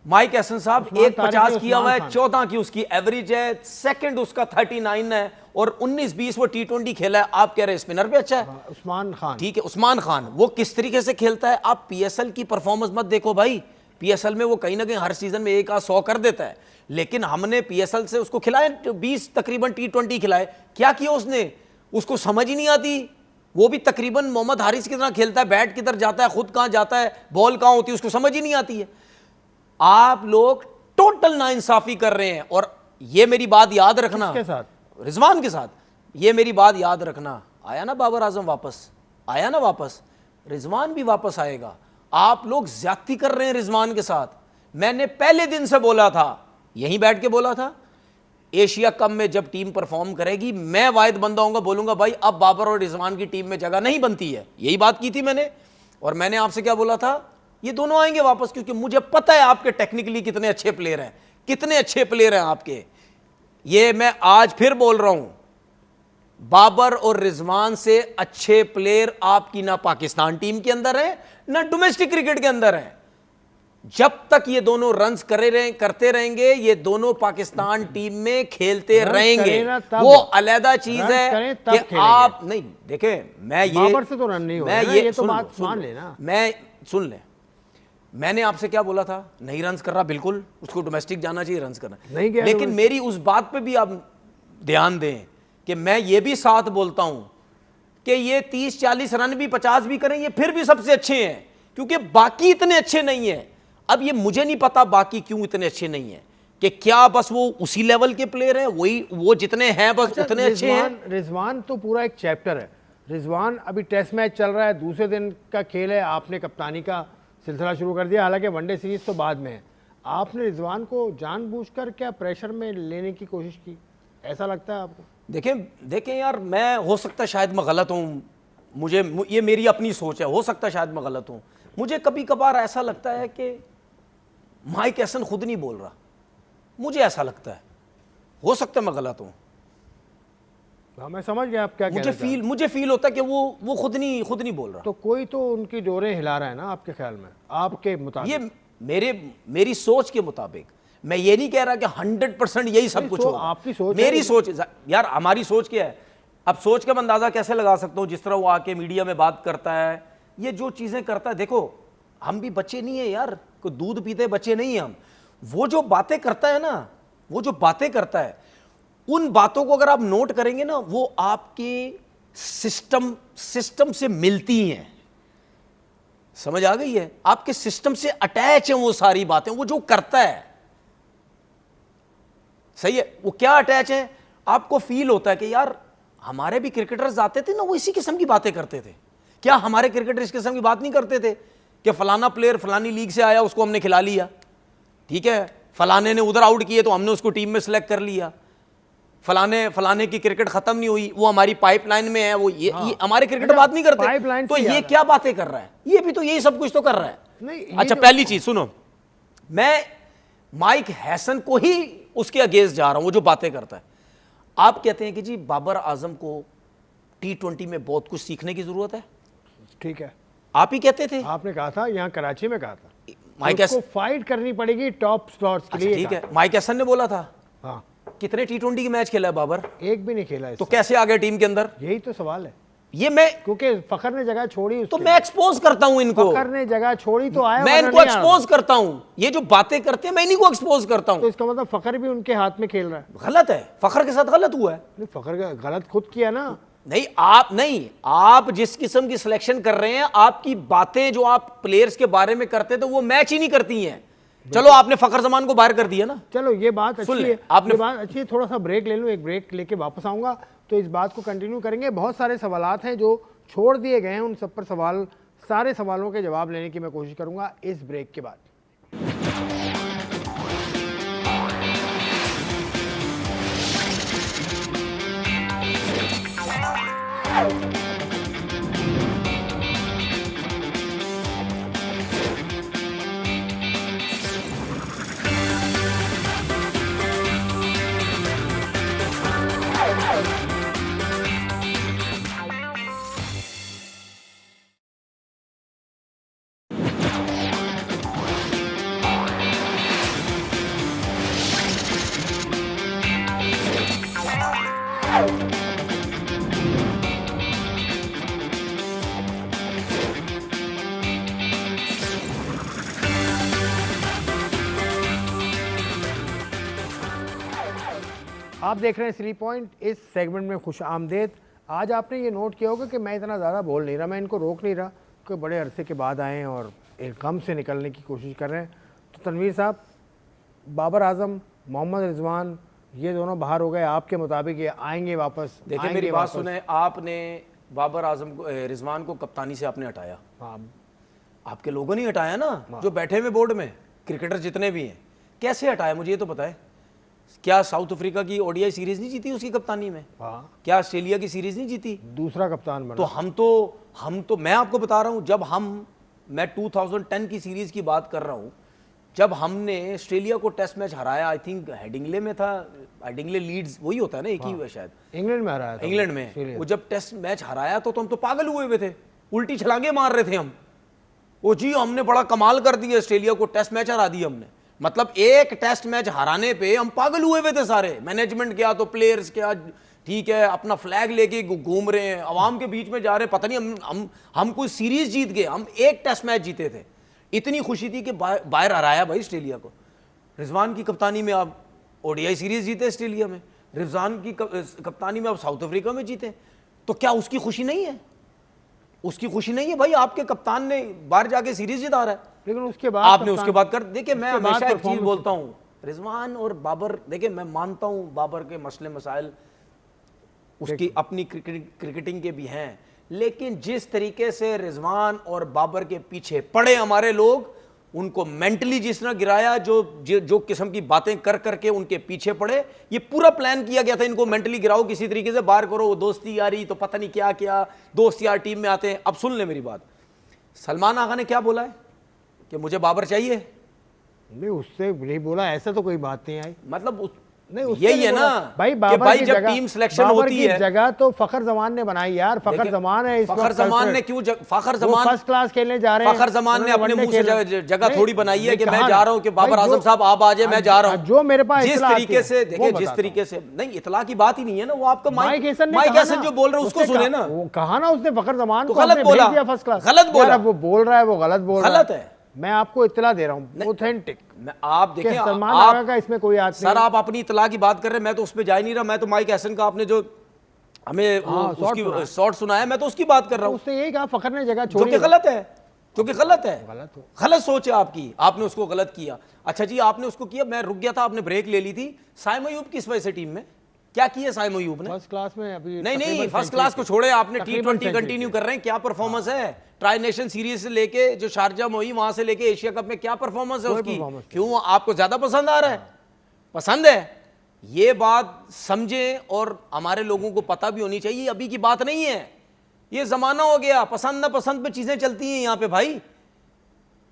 माइक हसन साहब 150 किया हुआ है, 14 की उसकी एवरेज है, सेकंड उसका 39 है, और 19-20 वो T20 खेला है। आप कह रहे हैं स्पिनर पे अच्छा है उस्मान खान, ठीक है, उस्मान खान वो किस तरीके से खेलता है? आप PSL की परफॉर्मेंस मत देखो भाई, PSL में वो कहीं ना कहीं हर सीजन में 100 कर देता है, लेकिन हमने PSL से उसको खिलाए 20 तकरीबन T20 खिलाए, क्या किया उसने? उसको समझ ही नहीं आती वो भी तकरीबन मोहम्मद हारिस की तरह खेलता है, बैट किधर जाता है, खुद कहाँ जाता है, बॉल कहाँ होती है उसको समझ ही नहीं आती है। आप लोग टोटल नाइंसाफी कर रहे हैं। और ये मेरी बात याद रखना, किसके साथ? रिजवान के साथ। ये मेरी बात याद रखना, आया ना बाबर आजम वापस, आया ना वापस, रिजवान भी वापस आएगा। आप लोग ज्यादती कर रहे हैं रिजवान के साथ। मैंने पहले दिन से बोला था, यहीं बैठ के बोला था, एशिया कप में जब टीम परफॉर्म करेगी मैं वाहिद बंदा होऊंगा, बोलूंगा भाई अब बाबर और रिजवान की टीम में जगह नहीं बनती है। यही बात की थी मैंने। और मैंने आपसे क्या बोला था, ये दोनों आएंगे वापस, क्योंकि मुझे पता है आपके टेक्निकली कितने अच्छे प्लेयर हैं, कितने अच्छे प्लेयर हैं आपके। ये मैं आज फिर बोल रहा हूं, बाबर और रिजवान से अच्छे प्लेयर आपकी ना पाकिस्तान टीम के अंदर है ना डोमेस्टिक क्रिकेट के अंदर है। जब तक ये दोनों रन्स करते रहेंगे, ये दोनों पाकिस्तान टीम में खेलते रहेंगे। वो अलहदा चीज है कि आप नहीं देखे, मैं ये बाबर से तो रन नहीं हो रहा, ये तो बात मान लेना। मैं सुन ले, मैंने आपसे क्या बोला था, नहीं रन्स कर रहा, बिल्कुल उसको डोमेस्टिक जाना चाहिए, रन्स करना नहीं गया। लेकिन मेरी उस बात पे भी आप ध्यान दें कि मैं ये भी साथ बोलता हूं कि ये 30-40 रन भी 50 भी करें, ये फिर भी सबसे अच्छे हैं, क्योंकि बाकी इतने अच्छे नहीं हैं। अब ये मुझे नहीं पता बाकी क्यों इतने अच्छे नहीं हैं, कि क्या बस वो उसी लेवल के प्लेयर हैं, वही वो जितने हैं बस उतने अच्छे हैं। रिजवान तो पूरा एक चैप्टर है। रिजवान अभी टेस्ट मैच चल रहा है, दूसरे दिन का खेल है, आपने कप्तानी का सिलसिला शुरू कर दिया, हालांकि वनडे सीरीज तो बाद में है। आपने रिजवान को जानबूझकर क्या प्रेशर में लेने की कोशिश की, ऐसा लगता है आपको? देखें यार, मैं हो सकता है शायद मैं गलत हूँ, मुझे ये मेरी अपनी सोच है, हो सकता है शायद मैं गलत हूँ। मुझे कभी कभार ऐसा लगता है कि माइक एसन खुद नहीं बोल रहा, मुझे ऐसा लगता है, हो सकता है मैं गलत हूँ। हाँ, मैं समझ गया आप क्या कह रहे हैं। मुझे फील होता है कि वो खुद नहीं बोल रहा। तो कोई तो उनकी डोरें हिला रहा है ना आपके ख्याल में, आपके मुताबिक? ये मेरी सोच के मुताबिक, मैं ये नहीं कह रहा कि 100% यही सब कुछ होगा। आपकी सोच, मेरी सोच यार, हमारी सोच क्या है, अब सोच का मैं अंदाजा कैसे लगा सकता हूँ? जिस तरह वो आके मीडिया में बात करता है, ये जो चीजें करता है, देखो हम भी बच्चे नहीं है यार, कोई दूध पीते बच्चे नहीं है हम। वो जो बातें करता है ना, वो जो बातें करता है, उन बातों को अगर आप नोट करेंगे ना, वो आपके सिस्टम से मिलती हैं। समझ आ गई है? आपके सिस्टम से अटैच है वो सारी बातें, वो जो करता है। सही है? वो क्या अटैच है? आपको फील होता है कि यार हमारे भी क्रिकेटर्स आते थे ना, वो इसी किस्म की बातें करते थे। क्या हमारे क्रिकेटर इस किस्म की बात नहीं करते थे कि फलाना प्लेयर फलानी लीग से आया, उसको हमने खिला लिया, ठीक है, फलाने ने उधर आउट किए तो हमने उसको टीम में सिलेक्ट कर लिया, फलाने की क्रिकेट खत्म नहीं हुई, वो हमारी पाइपलाइन में है, वो ये हमारे क्रिकेटर बात नहीं करते। तो ये क्या बातें कर रहा है? ये भी तो यही सब कुछ तो कर रहा है। नहीं, अच्छा, पहली चीज सुनो, मैं माइक हैसन को ही उसके अगेंस्ट जा रहा हूं, वो जो बातें करता है। आप कहते हैं कि जी बाबर आजम को T20 में बहुत कुछ सीखने की जरूरत है, ठीक है, आप ही कहते थे, आपने कहा था, यहाँ कराची में कहा था, माइक उसको फाइट करनी पड़ेगी टॉप स्लॉट्स के लिए। ठीक है, माइक हैसन ने बोला था। हाँ, कितने T20 के मैच खेला है बाबर? एक भी नहीं खेला है। तो कैसे आ गए टीम के अंदर? यही तो सवाल है। ये मैं, क्योंकि फखर ने जगह छोड़ी, तो मैं एक्सपोज करता हूं इनको। फखर ने जगह छोड़ी तो आया, मैं इनको एक्सपोज करता हूं। ये जो बातें करते हैं मैं इन्हीं को एक्सपोज करता हूं। तो इसका मतलब फखर भी उनके हाथ में खेल रहा है। गलत है, फखर के साथ गलत हुआ है। नहीं, फखर का गलत खुद किया ना। नहीं, आप जिस किस्म की सिलेक्शन कर रहे हैं, आपकी बातें जो आप प्लेयर्स के बारे में करते थे वो मैच ही नहीं करती हैं। चलो, आपने फखर जमान को बाहर कर दिया ना। चलो, ये बात अच्छी है, आपने ये बात अच्छी है। थोड़ा सा ब्रेक ले लूं, एक ब्रेक लेके वापस आऊंगा तो इस बात को कंटिन्यू करेंगे। बहुत सारे सवालात हैं जो छोड़ दिए गए हैं, उन सब पर सारे सवालों के जवाब लेने की मैं कोशिश करूंगा इस ब्रेक के बाद। आप देख रहे हैं 3 पॉइंट। इस सेगमेंट में खुश आमदेद। आज आपने ये नोट किया होगा कि मैं इतना ज़्यादा बोल नहीं रहा, मैं इनको रोक नहीं रहा कि बड़े अरसे के बाद आए हैं और एक गम से निकलने की कोशिश कर रहे हैं। तो तनवीर साहब, बाबर आजम, मोहम्मद रिजवान, ये दोनों बाहर हो गए, आपके मुताबिक ये आएंगे वापस? देखिए मेरी बात सुने, आपने बाबर आजम को, रिजवान को कप्तानी से आपने हटाया, हाँ, आपके लोगों ने हटाया ना, जो बैठे हुए बोर्ड में क्रिकेटर जितने भी हैं, कैसे हटाया मुझे ये तो बताएं। क्या साउथ अफ्रीका की ओडीआई सीरीज नहीं जीती उसकी कप्तानी में? हाँ, क्या ऑस्ट्रेलिया की सीरीज नहीं जीती? दूसरा कप्तान बना। तो हम तो मैं आपको बता रहा हूं, जब मैं 2010 की सीरीज की बात कर रहा हूं, जब हमने ऑस्ट्रेलिया को टेस्ट मैच हराया, आई थिंक हेडिंगले में था, हेडिंगले लीड्स वही होता है ना, एक ही हुआ शायद, इंग्लैंड में हराया था, इंग्लैंड में। वो जब टेस्ट मैच हराया तो हम तो पागल हुए हुए थे, उल्टी छलांगे मार रहे थे हम। वो जी हमने बड़ा कमाल कर दिया, ऑस्ट्रेलिया को टेस्ट मैच हरा दिया हमने। मतलब एक टेस्ट मैच हराने पे हम पागल हुए हुए थे सारे, मैनेजमेंट क्या तो प्लेयर्स क्या, ठीक है, अपना फ्लैग लेके घूम रहे हैं, अवाम के बीच में जा रहे हैं, पता नहीं हम कोई सीरीज जीत गए, हम एक टेस्ट मैच जीते थे। इतनी खुशी थी कि बाहर हराया भाई ऑस्ट्रेलिया को। रिजवान की कप्तानी में आप ओडीआई सीरीज जीते ऑस्ट्रेलिया में, रिजवान की कप्तानी में आप साउथ अफ्रीका में जीते, तो क्या उसकी खुशी नहीं है? उसकी खुशी नहीं है भाई, आपके कप्तान ने बाहर जाके सीरीज जिता रहा है, लेकिन उसके बाद आपने उसके बाद कर। देखिए मैं बाद हमेशा एक चीज बोलता हूं, रिजवान और बाबर, देखिए मैं मानता हूं बाबर के मसले मसाइल उसकी अपनी क्रिकेटिंग के भी हैं, लेकिन जिस तरीके से रिजवान और बाबर के पीछे पड़े हमारे लोग, उनको मेंटली जिस तरह गिराया, जो किस्म की बातें कर करके उनके पीछे पड़े, ये पूरा प्लान किया गया था, इनको मेंटली गिराओ, किसी तरीके से बाहर करो, दोस्ती यारी तो पता नहीं क्या क्या, दोस्त यार टीम में आते हैं। अब सुन ले मेरी बात, सलमान आगा ने क्या बोला है कि मुझे बाबर चाहिए? नहीं, उससे नहीं बोला, ऐसा तो कोई बात नहीं आई। मतलब नहीं, उससे यही नहीं है बोला। ना भाई कि बाबर भाई की जब जगह, टीम सिलेक्शन बाबर होती की है, जगह तो फखर जमान ने बनाई यार। फखर जमान है इस फखर वक्त जमान ने क्यों फखर जमान फर्स्ट क्लास खेलने जा रहे हैं। फखर जमान ने अपने मुंह से जगह नहीं, थोड़ी बनाई है कि मैं कहा जा रहा हूं कि बाबर आजम साहब आप आ जाए, मैं जा रहा हूं। जो मेरे पास जिस इत्तला आती तरीके है, से देखिए, वो जिस बताता तरीके से, नहीं इतला की बात ही नहीं है ना, वो आपका माइक हैसन जो बोल रहे हैं उसको सुने ना। वो कहा ना उसने फखर जमान तो को गलत हमने बोला, भेज दिया फर्स्ट क्लास। गलत बोला। यार, अब वो बोल रहा है, वो गलत बोल रहा है, गलत है। मैं आपको इत्तला दे रहा हूँ, ऑथेंटिक। आप देखें, सलमान आगा का इसमें कोई हाथ नहीं। सर आप अपनी इतला की बात कर रहे हैं, मैं तो उस पर जा ही नहीं रहा। मैं तो माइक हैसन का आपने जो हमें उसकी शॉर्ट सुनाया, मैं तो उसकी बात कर रहा हूँ। उसने यही कहा फखर ने जगह जो छोड़ी, कि गलत है, जो कि गलत है, गलत गलत सोच है आपकी, आपने उसको गलत किया। अच्छा जी, आपने उसको किया, मैं रुक गया था, आपने ब्रेक ले ली थी। साइम अयूब किस वजह से टीम में क्या किया साइम अयूब ने? फर्स्ट क्लास में अभी नहीं, फर्स्ट क्लास को छोड़े, आपने T20 कंटिन्यू कर रहे हैं, क्या परफॉर्मेंस है? ट्राई नेशन सीरीज से लेके जो शारजा में हुई, वहां से लेके एशिया कप में क्या परफॉर्मेंस है उसकी? क्यों आपको ज्यादा पसंद आ रहा है? पसंद है, ये बात समझें और हमारे लोगों को पता भी होनी चाहिए, अभी की बात नहीं है, ये जमाना हो गया, पसंद ना पसंद पे चीजें चलती हैं यहाँ पे भाई।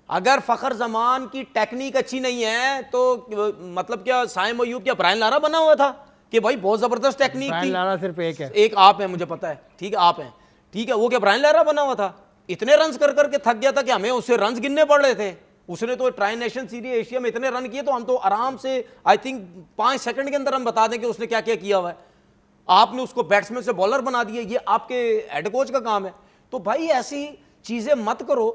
अगर फखर जमान की टेक्निक अच्छी नहीं है तो मतलब क्या साइम अयूब क्या ब्रायन लारा बना हुआ था कि भाई बहुत जबरदस्त टेक्निक थी? ब्रायन लारा सिर्फ एक है, एक आप है, मुझे पता है, ठीक है आप हैं, ठीक है, वो क्या ब्रायन लारा बना हुआ था? इतने रन कर करके थक गया था कि हमें उससे रन गिनने पड़ रहे थे। उसने तो ट्राई नेशन सीरीज एशिया में इतने रन किए, तो हम तो आराम से आई थिंक 5 सेकंड के अंदर हम बता दें कि उसने क्या क्या किया हुआ है। आपने उसको बैट्समैन से बॉलर बना दिया, ये आपके हेड कोच का काम है। तो भाई ऐसी चीजें मत करो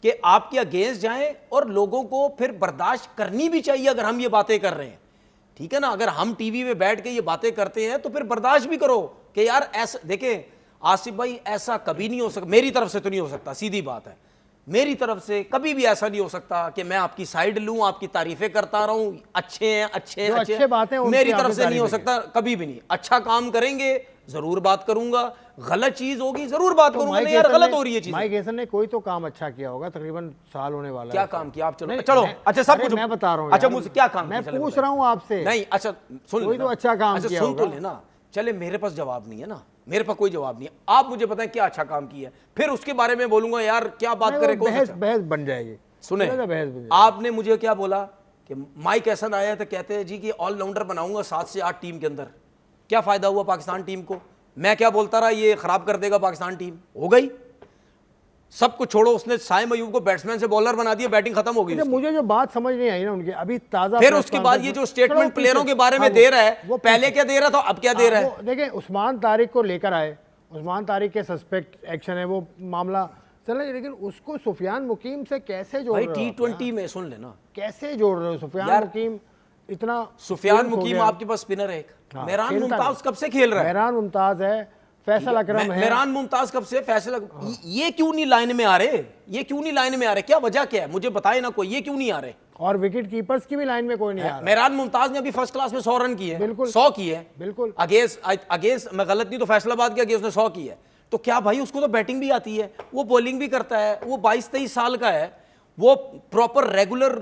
कि आपके अगेंस्ट जाएं, और लोगों को फिर बर्दाश्त करनी भी चाहिए अगर हम ये बातें कर रहे हैं, ठीक है ना। अगर हम टीवी में बैठ के ये बातें करते हैं तो फिर बर्दाश्त भी करो कि यार ऐसा, देखें आसिफ भाई, ऐसा कभी नहीं हो सकता, मेरी तरफ से तो नहीं हो सकता, सीधी बात है, मेरी तरफ से कभी भी ऐसा नहीं हो सकता कि मैं आपकी साइड लूं, आपकी तारीफें करता रहूं, अच्छे हैं अच्छे अच्छे बातें मेरी तरफ से नहीं हो सकता, कभी भी नहीं। अच्छा काम करेंगे जरूर बात करूंगा, गलत चीज होगी जरूर बात करूंगा, नहीं यार गलत हो रही है चीज। माइक हैसन ने कोई तो काम अच्छा किया होगा, तकरीबन साल होने वाला है। क्या काम किया आप? चलो अच्छा सब कुछ मैं बता रहा हूँ, अच्छा मुझे क्या काम, मैं पूछ रहा हूँ आपसे। नहीं अच्छा सुन, कोई तो अच्छा काम किया सुन तो लेना। चले मेरे पास जवाब नहीं है ना, मेरे पास कोई जवाब नहीं है, आप मुझे बताएं क्या अच्छा काम किया है, फिर उसके बारे में बोलूंगा यार क्या बात करें। बहस बन जाएगी। सुने, आपने मुझे क्या बोला कि माइक हैसन आया तो कहते हैं जी कि ऑलराउंडर बनाऊंगा 7 से 8 टीम के अंदर। क्या फायदा हुआ पाकिस्तान टीम को? मैं क्या बोलता रहा ये खराब कर देगा पाकिस्तान टीम, हो गई सब कुछ छोड़ो, उसने साइम अयूब को बैट्समैन से बॉलर बना दिया, बैटिंग खत्म हो गई। मुझे जो बात समझ नहीं आई ना उनकी, अभी ताजा फिर उसके बाद ये जो स्टेटमेंट प्लेयरों के बारे में दे रहा है, वो पहले क्या दे रहा था, अब क्या दे रहा है? देखिए उस्मान तारिक को लेकर आए, उस्मान तारिक के सस्पेक्ट एक्शन है, वो मामला चल रहा है, लेकिन उसको सुफियान मुकीम से कैसे जोड़ रहे हो? T20 में सुन लेना, कैसे जोड़ रहे हो सुफियान मुकीम? इतना सुफियान मुकीम आपके पास स्पिनर है एक, मेहरान मुमताज कब से खेल रहा है? मेहरान मुमताज है, फैसल अकरम है। मेहरान मुमताज कब से फैसल, ये क्यों नहीं लाइन में आ रहे, ये क्यों नहीं लाइन में आ रहे, क्या वजह क्या है मुझे बताए ना कोई, ये क्यों नहीं आ रहे। और विकेट कीपर्स की भी लाइन में कोई नहीं आ रहा। मेहरान मुमताज ने अभी फर्स्ट क्लास में 100 रन किए, बिल्कुल 100 किए, बिल्कुल अगेंस्ट मैं गलत नहीं तो फैसलाबाद के अगेंस्ट उसने 100 की है। तो क्या भाई उसको तो बैटिंग भी आती है, वो बॉलिंग भी करता है, वो 22-23 साल का है, वो प्रॉपर रेगुलर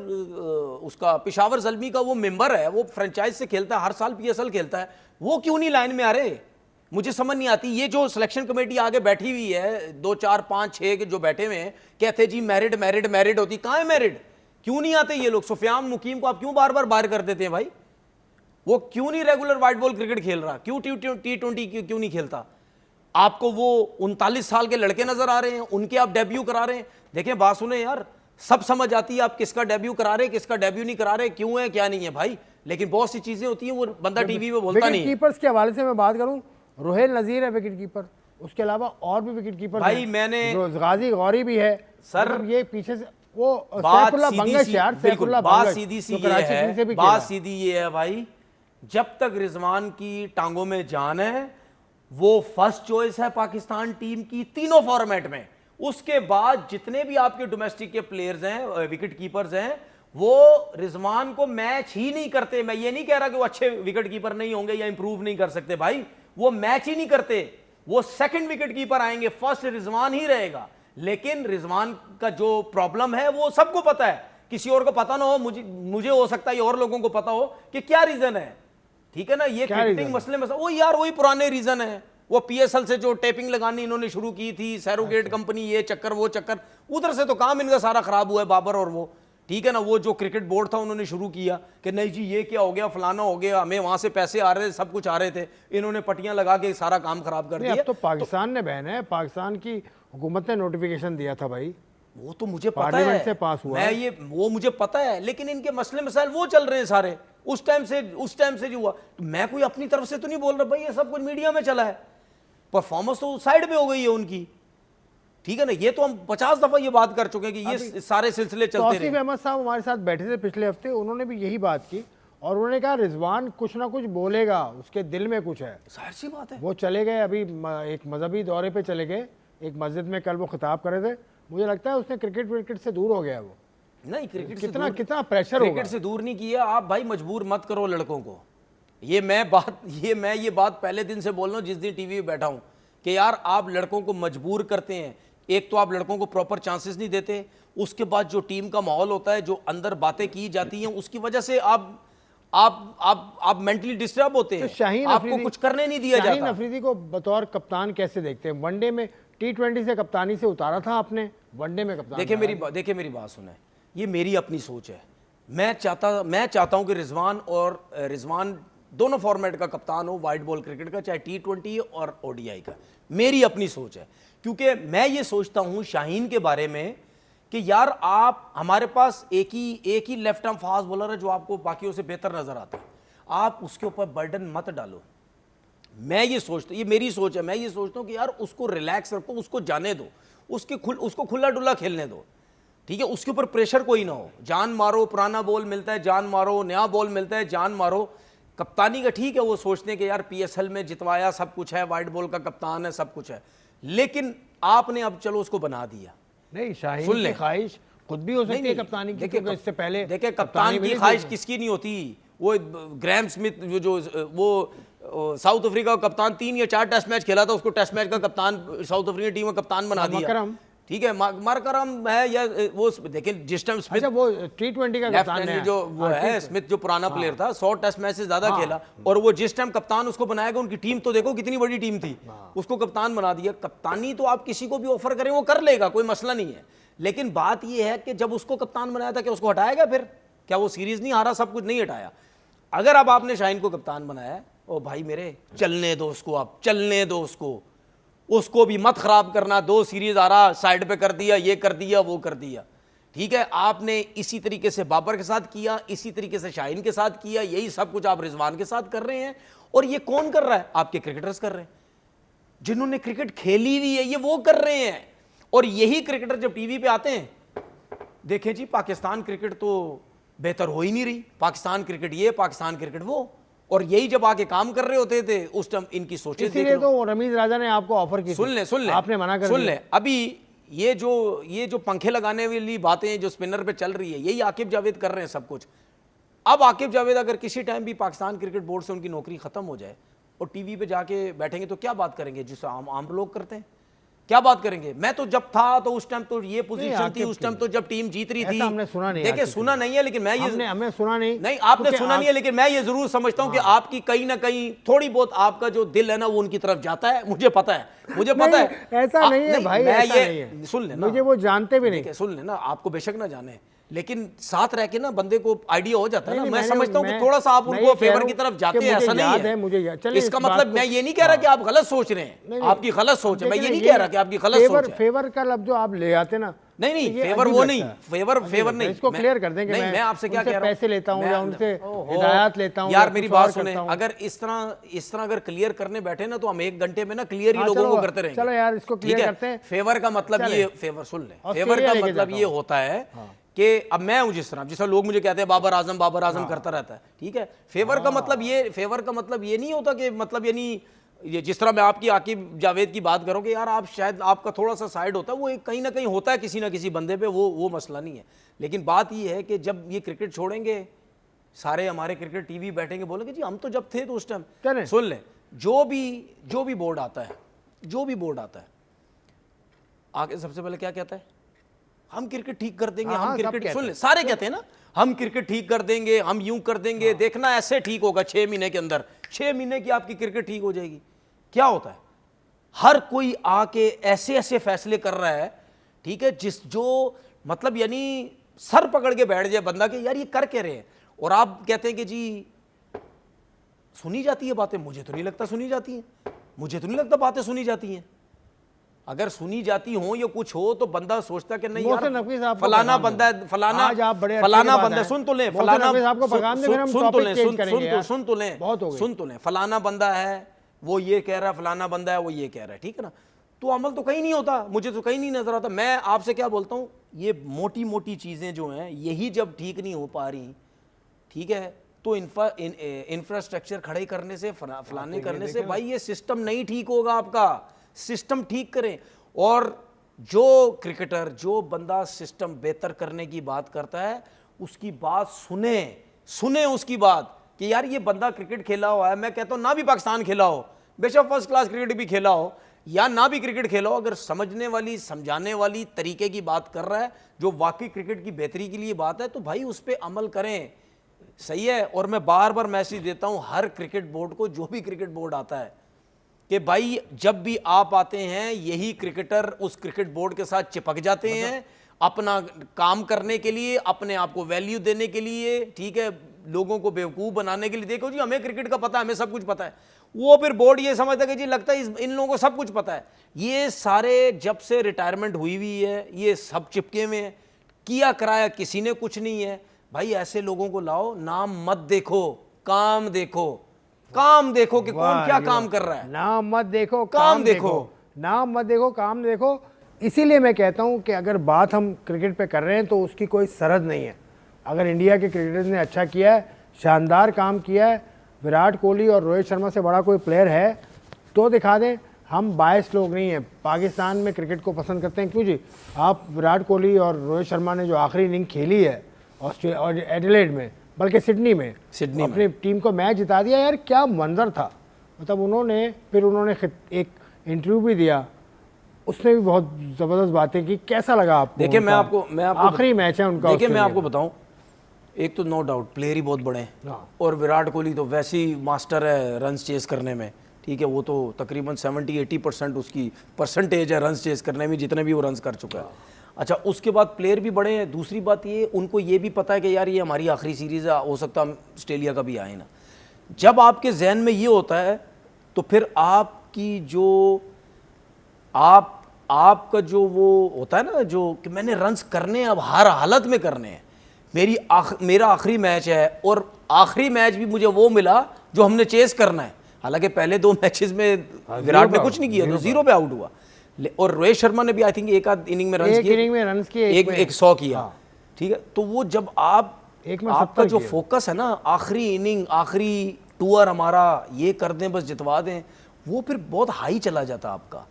उसका पेशावर ज़ल्मी का वो मेंबर है, वो फ्रेंचाइज से खेलता है, हर साल PSL खेलता है, वो क्यों नहीं लाइन में आ रहे, मुझे समझ नहीं आती। ये जो सिलेक्शन कमेटी आगे बैठी हुई है 2 4 5 6 के जो बैठे हुए हैं, कहते जी मैरिड मैरिड मैरिड होती, कहाँ है मैरिड, क्यों नहीं आते ये लोग। सुफियान मुकीम को आप क्यों बार बार बाहर कर देते हैं भाई, वो क्यों नहीं रेगुलर वाइट बॉल क्रिकेट खेल रहा, क्यों T20 क्यों नहीं खेलता। आपको वो 39 साल के लड़के नजर आ रहे हैं, उनके आप डेब्यू करा रहे हैं। देखें बात सुने यार, सब समझ आती है आप किसका डेब्यू करा रहे, किसका डेब्यू नहीं करा रहे, क्यों है क्या नहीं है भाई, लेकिन बहुत सी चीजें होती हैं वो बंदा टीवी पे बोलता नहीं है। कीपर्स के हवाले से मैं बात करूं, रोहेल नजीर है विकेट कीपर, उसके अलावा और भी विकेट कीपर भाई मैंने गाजी गौरी भी है सर, मतलब ये पीछे से वो बात सैफुल्लाह बंगश यार, सैफुल्लाह बात बंगश, सीधी सी जो ये कराची है, किंग्स से भी बात खेला। सीधी ये है भाई, जब तक रिजवान की टांगों में जान है वो फर्स्ट चॉइस है पाकिस्तान टीम की तीनों फॉर्मेट में। उसके बाद जितने भी आपके डोमेस्टिक के प्लेयर्स हैं, विकेट कीपर्स हैं, वो रिजवान को मैच ही नहीं करते। मैं ये नहीं कह रहा कि वो अच्छे विकेट कीपर नहीं होंगे या इंप्रूव नहीं कर सकते, भाई वो मैच ही नहीं करते। वो सेकंड विकेट कीपर आएंगे, फर्स्ट रिजवान ही रहेगा। लेकिन रिजवान का जो प्रॉब्लम है वो सबको पता है, किसी और को पता ना हो, मुझे हो सकता है और लोगों को पता हो कि क्या रीजन है, ठीक है ना। ये क्रिकेटिंग मसले में वो यार वही पुराने रीजन है, वो PSL से जो टेपिंग लगानी इन्होंने शुरू की थी, सैरोगेट कंपनी, ये चक्कर वो चक्कर, उधर से तो काम इनका सारा खराब हुआ है, बाबर और वो, ठीक है ना। वो जो क्रिकेट बोर्ड था उन्होंने शुरू किया कि नहीं जी ये क्या हो गया, फलाना हो गया, हमें वहां से पैसे आ रहे थे, सब कुछ आ रहे थे, इन्होंने पट्टियां लगा के सारा काम खराब कर दिया। अब तो पाकिस्तान ने बैन है, पाकिस्तान की हुकूमत ने नोटिफिकेशन दिया था भाई, वो तो मुझे पता पार्लियामेंट है, से पास हुआ मैं ये वो मुझे पता है, लेकिन इनके मसले मसाइल वो चल रहे हैं सारे उस टाइम से जो हुआ। तो मैं कोई अपनी तरफ से तो नहीं बोल रहा भाई, ये सब कुछ मीडिया में चला है, परफॉर्मेंस तो साइड पे हो गई है उन्की, ठीक है ना। ये तो हम 50 दफा ये बात कर चुके हैं कि ये सारे सिलसिले चलते रहे। अहमद साहब हमारे साथ बैठे थे पिछले हफ्ते, उन्होंने भी यही बात की और उन्होंने कहा रिजवान कुछ ना कुछ बोलेगा, उसके दिल में कुछ है। जाहिर सी बात है। वो चले गए अभी एक मजहबी दौरे पे चले गए, एक मस्जिद में कल वो खिताब कर रहे थे, मुझे लगता है उसने क्रिकेट से दूर हो गया वो। नहीं क्रिकेट कितना प्रेशर होगा, क्रिकेट से दूर नहीं किया आप भाई, मजबूर मत करो लड़कों को। ये मैं बात पहले दिन से बोल रहा हूँ जिस दिन टीवी पे बैठा हूँ कि यार आप लड़कों को मजबूर करते हैं। एक तो आप लड़कों को प्रॉपर चांसेस नहीं देते, उसके बाद जो टीम का माहौल होता है, जो अंदर बातें की जाती हैं, उसकी वजह से आप मेंटली डिस्टर्ब होते हैं, शाहीन आपको कुछ करने नहीं दिया जाता। शाहीन अफरीदी को बतौर कप्तान कैसे देखते हैं? वनडे में T20 से कप्तानी से उतारा था आपने, वनडे में कप्तान। देखिए मेरी बात सुने, ये मेरी अपनी सोच है। मैं चाहता हूं कि रिजवान दोनों फॉर्मेट का कप्तान हो, वाइट बॉल क्रिकेट का, चाहे T20 और ODI का। मेरी अपनी सोच है, क्योंकि मैं ये सोचता हूं शाहीन के बारे में कि यार आप, हमारे पास एक ही लेफ्ट आर्म फास्ट बॉलर है जो आपको बाकियों से बेहतर नजर आता है, आप उसके ऊपर बर्डन मत डालो। मैं ये सोचता, ये मेरी सोच है, मैं ये सोचता हूं कि यार उसको रिलैक्स रखो, उसको जाने दो, उसको खुला डुला खेलने दो, ठीक है। उसके ऊपर प्रेशर कोई ना हो, जान मारो, पुराना बॉल मिलता है जान मारो, नया बॉल मिलता है जान मारो। कप्तानी का ठीक है, वो सोचते हैं कि यार PSL में जितवाया, सब कुछ है, वाइट बॉल का कप्तान है, सब कुछ है, लेकिन आपने अब चलो उसको बना दिया। नहीं, शाहीन की ख्वाहिश खुद भी हो सकती है कप्तानी की, क्योंकि इससे पहले देखिए कप्तान की ख्वाहिश किसकी नहीं होती। वो ग्रैम स्मिथ जो साउथ अफ्रीका का कप्तान 3 या 4 टेस्ट मैच खेला था, उसको टेस्ट मैच का कप्तान साउथ अफ्रीका टीम का कप्तान बना दिया, ठीक है। मार्करम है या वो, देखिए जिस टाइम स्मिथ, वो T20 का कप्तान है, जो वो है स्मिथ, जो पुराना प्लेयर था, 100 टेस्ट मैच से ज्यादा खेला, और वो जिस टाइम कप्तान उसको बनाएगा, उनकी टीम तो देखो कितनी बड़ी टीम थी, उसको कप्तान बना दिया। कप्तानी तो आप किसी को भी ऑफर करें वो कर लेगा, कोई मसला नहीं है, लेकिन बात ये है कि जब उसको कप्तान बनाया था क्या उसको हटाएगा फिर? क्या वो सीरीज नहीं हारा, सब कुछ नहीं हटाया? अगर अब आपने शाहीन को कप्तान बनाया, ओ भाई मेरे, चलने दो उसको, आप चलने दो उसको भी मत खराब करना। 2 सीरीज आ रहा, साइड पे कर दिया, ये कर दिया, वो कर दिया, ठीक है। आपने इसी तरीके से बाबर के साथ किया, इसी तरीके से शाहीन के साथ किया, यही सब कुछ आप रिजवान के साथ कर रहे हैं। और ये कौन कर रहा है? आपके क्रिकेटर्स कर रहे हैं, जिन्होंने क्रिकेट खेली हुई है, ये वो कर रहे हैं। और यही क्रिकेटर जब टीवी पे आते हैं, देखें जी पाकिस्तान क्रिकेट तो बेहतर हो ही नहीं रही, पाकिस्तान क्रिकेट ये, पाकिस्तान क्रिकेट वो, और यही जब आके काम कर रहे होते थे उस टाइम इनकी सोचे देख इसीलिए लो। तो रमीज राजा ने आपको ऑफर की थी। सुन ले आपने मना कर सुन दिया। ले। अभी ये जो पंखे लगाने वाली बातें जो स्पिनर पे चल रही है, यही आकिब जावेद कर रहे हैं सब कुछ। अब आकिब जावेद अगर किसी टाइम भी पाकिस्तान क्रिकेट बोर्ड से उनकी नौकरी खत्म हो जाए और टीवी पे जाके बैठेंगे तो क्या बात करेंगे, जिसे आम लोग करते हैं, क्या बात करेंगे? मैं तो जब था तो उस टाइम तो ये पोजीशन थी, उस टाइम तो जब टीम जीत रही थी। ऐसा हमने सुना नहीं। देखिए सुना नहीं है, लेकिन मैं ये हमने सुना नहीं। नहीं, आपने सुना नहीं है, लेकिन मैं ये जरूर समझता हूं कि आपकी कहीं ना कहीं थोड़ी बहुत आपका जो दिल है ना वो उनकी तरफ जाता है। मुझे पता है, मुझे पता है। ऐसा नहीं है भाई, मैं ऐसा ये नहीं है। सुन लेना, मुझे वो जानते भी नहीं। सुन लेना, आपको बेशक ना जाने, लेकिन साथ रह के ना बंदे को आइडिया हो जाता है ना। नहीं, मैं मैंने- समझता हूँ कि मैं- थोड़ा सा आप मैं उनको ये कह फेवर रहा की हूँ तरफ कि जाते हैं, मुझे ऐसा नहीं याद है। है, मुझे चलिए इसका इस बात मतलब को- मैं ये नहीं कह रहा कि आप गलत सोच रहे हैं, आपकी गलत सोच है। मैं ये नहीं कह रहा कि आपकी गलत सोच है। फेवर का लफ्ज जो आप ले आते ना, नहीं तो ये फेवर अजीब वो लगता नहीं, है। फेवर नहीं। इसको क्लियर कर दें कि मैं आपसे क्या उनसे कह रहा हूं, पैसे लेता हूं मैं- या उनसे ओहो, हिदायत लेता हूं यार या मेरी कुछ और बात सुने, करता हूं। अगर इस तरह अगर क्लियर करने बैठे ना तो हम 1 घंटे में ना क्लियर ही हाँ, लोगों चलो, को करते रहेंगे। चलो यार, इसको ठीक क्लियर है? करते हैं। फेवर का मतलब चले। ये, फेवर सुन ले, ऑस्ट्रेलिया फेवर का लेके मतलब जाता ये हूं। होता है कि अब मैं हूं जिस तरह लोग मुझे कहते हैं बाबर आजम करता रहता है, ठीक है? फेवर का मतलब ये नहीं होता कि मतलब यानी ये जिस तरह मैं आपकी आकिब जावेद की बात करूं कि यार आप शायद आपका थोड़ा सा साइड होता है, वो कहीं ना कहीं होता है किसी ना किसी बंदे पे, वो मसला नहीं है। लेकिन बात ये है कि जब ये क्रिकेट छोड़ेंगे, सारे हमारे क्रिकेट टीवी बैठेंगे, बोलेंगे जी हम तो जब थे तो उस टाइम। सुन ले, जो भी बोर्ड आता है आगे सबसे पहले क्या कहता है, हम क्रिकेट ठीक कर देंगे, हाँ, हम सब क्रिकेट, कहते सुन ले, हैं। सारे कहते हैं ना हम क्रिकेट ठीक कर देंगे, हम यूं कर देंगे, देखना ऐसे ठीक होगा 6 महीने के अंदर, 6 महीने की आपकी क्रिकेट ठीक हो जाएगी। क्या होता है, हर कोई आके ऐसे ऐसे फैसले कर रहा है, ठीक है, जो मतलब यानी सर पकड़ के बैठ जाए बंदा कि यार ये कर क्या रहे हैं, और आप कहते हैं कि जी सुनी जाती है बातें। मुझे तो नहीं लगता सुनी जाती हैं, मुझे तो नहीं लगता बातें सुनी जाती हैं। अगर सुनी जाती हो या कुछ हो तो बंदा सोचता कि नहीं मोहसिन नकवी साहब यार को फलाना पैगाम बंदा दें। है, फलाना आज आप बड़े फलाना अच्छे की बंदा, बात सुन तो ले, है। फलाना मोहसिन नकवी साहब को पैगाम दें, फिर हम सुन तो topic ले, change करेंगे यार। सुन तो ले, बहुत हो गई। सुन तो ले, फलाना बंदा है वो ये कह रहा है, फलाना बंदा है वो ये कह रहा है, ठीक है ना? तो अमल तो कहीं नहीं होता, मुझे तो कहीं नहीं नजर आता। मैं आपसे क्या बोलता हूँ, ये मोटी मोटी चीजें जो हैं यही जब ठीक नहीं हो पा रही, ठीक है, तो इंफ्रास्ट्रक्चर खड़े करने से, फलाने करने से, भाई ये सिस्टम नहीं ठीक होगा। आपका सिस्टम ठीक करें। और जो क्रिकेटर, जो बंदा सिस्टम बेहतर करने की बात करता है, उसकी बात सुने उसकी बात कि यार ये बंदा क्रिकेट खेला हुआ है। मैं कहता हूं ना भी पाकिस्तान खेला हो, बेशक फर्स्ट क्लास क्रिकेट भी खेला हो या ना भी क्रिकेट खेला हो, अगर समझने वाली, समझाने वाली तरीके की बात कर रहा है, जो वाकई क्रिकेट की बेहतरी के लिए बात है, तो भाई उस पर अमल करें। सही है। और मैं बार बार मैसेज देता हूं हर क्रिकेट बोर्ड को, जो भी क्रिकेट बोर्ड आता है, कि भाई जब भी आप आते हैं यही क्रिकेटर उस क्रिकेट बोर्ड के साथ चिपक जाते हैं अपना काम करने के लिए, अपने आप को वैल्यू देने के लिए, ठीक है, लोगों को बेवकूफ़ बनाने के लिए। देखो जी हमें क्रिकेट का पता है, हमें सब कुछ पता है। वो फिर बोर्ड ये समझता है कि जी लगता है इन लोगों को सब कुछ पता है। ये सारे जब से रिटायरमेंट हुई हुई है ये सब चिपके में है, किया कराया किसी ने कुछ नहीं है। भाई ऐसे लोगों को लाओ, नाम मत देखो, काम देखो, काम देखो कि कौन क्या काम कर रहा है। नाम मत देखो, काम देखो। नाम मत देखो, काम देखो। इसीलिए मैं कहता हूं कि अगर बात हम क्रिकेट पे कर रहे हैं तो उसकी कोई सरहद नहीं है। अगर इंडिया के क्रिकेटर्स ने अच्छा किया है, शानदार काम किया है, विराट कोहली और रोहित शर्मा से बड़ा कोई प्लेयर है तो दिखा दें। हम बायस लोग नहीं हैं, पाकिस्तान में क्रिकेट को पसंद करते हैं। क्यों जी, आप विराट कोहली और रोहित शर्मा ने जो आखिरी इनिंग खेली है ऑस्ट्रेलिया और एडिलेड में, बल्कि सिडनी में अपनी टीम को मैच जिता दिया, यार क्या मंजर था। मतलब उन्होंने एक इंटरव्यू भी दिया, उसने भी बहुत ज़बरदस्त बातें की। कैसा लगा आपको? देखिए मैं आपको आखिरी मैच है उनका। देखिए मैं आपको बताऊं, एक तो नो डाउट प्लेयर ही बहुत बड़े हैं और विराट कोहली तो वैसे ही मास्टर है रन्स चेस करने में, ठीक है। वो तो तकरीबन 70-80% उसकी परसेंटेज है रन्स चेस करने में, जितने भी वो रन्स कर चुका है। अच्छा, उसके बाद प्लेयर भी बड़े हैं। दूसरी बात ये, उनको ये भी पता है कि यार ये हमारी आखिरी सीरीज़ है, हो सकता है ऑस्ट्रेलिया का भी आए ना। जब आपके जहन में ये होता है तो फिर आपकी जो आपका जो वो होता है ना, जो कि मैंने रन्स करने हैं, अब हर हालत में करने हैं। मेरा आखिरी मैच है और आखिरी मैच भी मुझे वो मिला जो हमने चेस करना है। हालांकि पहले 2 मैचेस में विराट ने कुछ नहीं किया, तो 0 पे आउट हुआ। और रोहित शर्मा ने भी आई थिंक एक आध इनिंग में रन्स किए, एक 100 किया, ठीक है। तो वो जब आपका जो फोकस है ना, आखिरी इनिंग, आखिरी टूर हमारा ये कर दें बस जितवा दें, वो फिर बहुत हाई चला जाता आपका,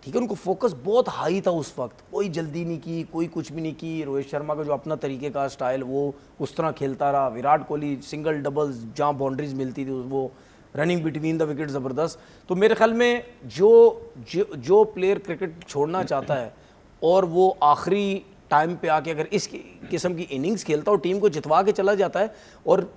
ठीक है। उनको फोकस बहुत हाई था उस वक्त, कोई जल्दी नहीं की, कोई कुछ भी नहीं की। रोहित शर्मा का जो अपना तरीके का स्टाइल वो उस तरह खेलता रहा। विराट कोहली सिंगल डबल्स जहाँ बाउंड्रीज मिलती थी वो रनिंग बिटवीन द विकेट ज़बरदस्त। तो मेरे ख्याल में जो प्लेयर क्रिकेट छोड़ना चाहता है और वो आखिरी टाइम पे आके अगर इस किस्म की इनिंग्स खेलता है और टीम को जितवा के चला जाता है, और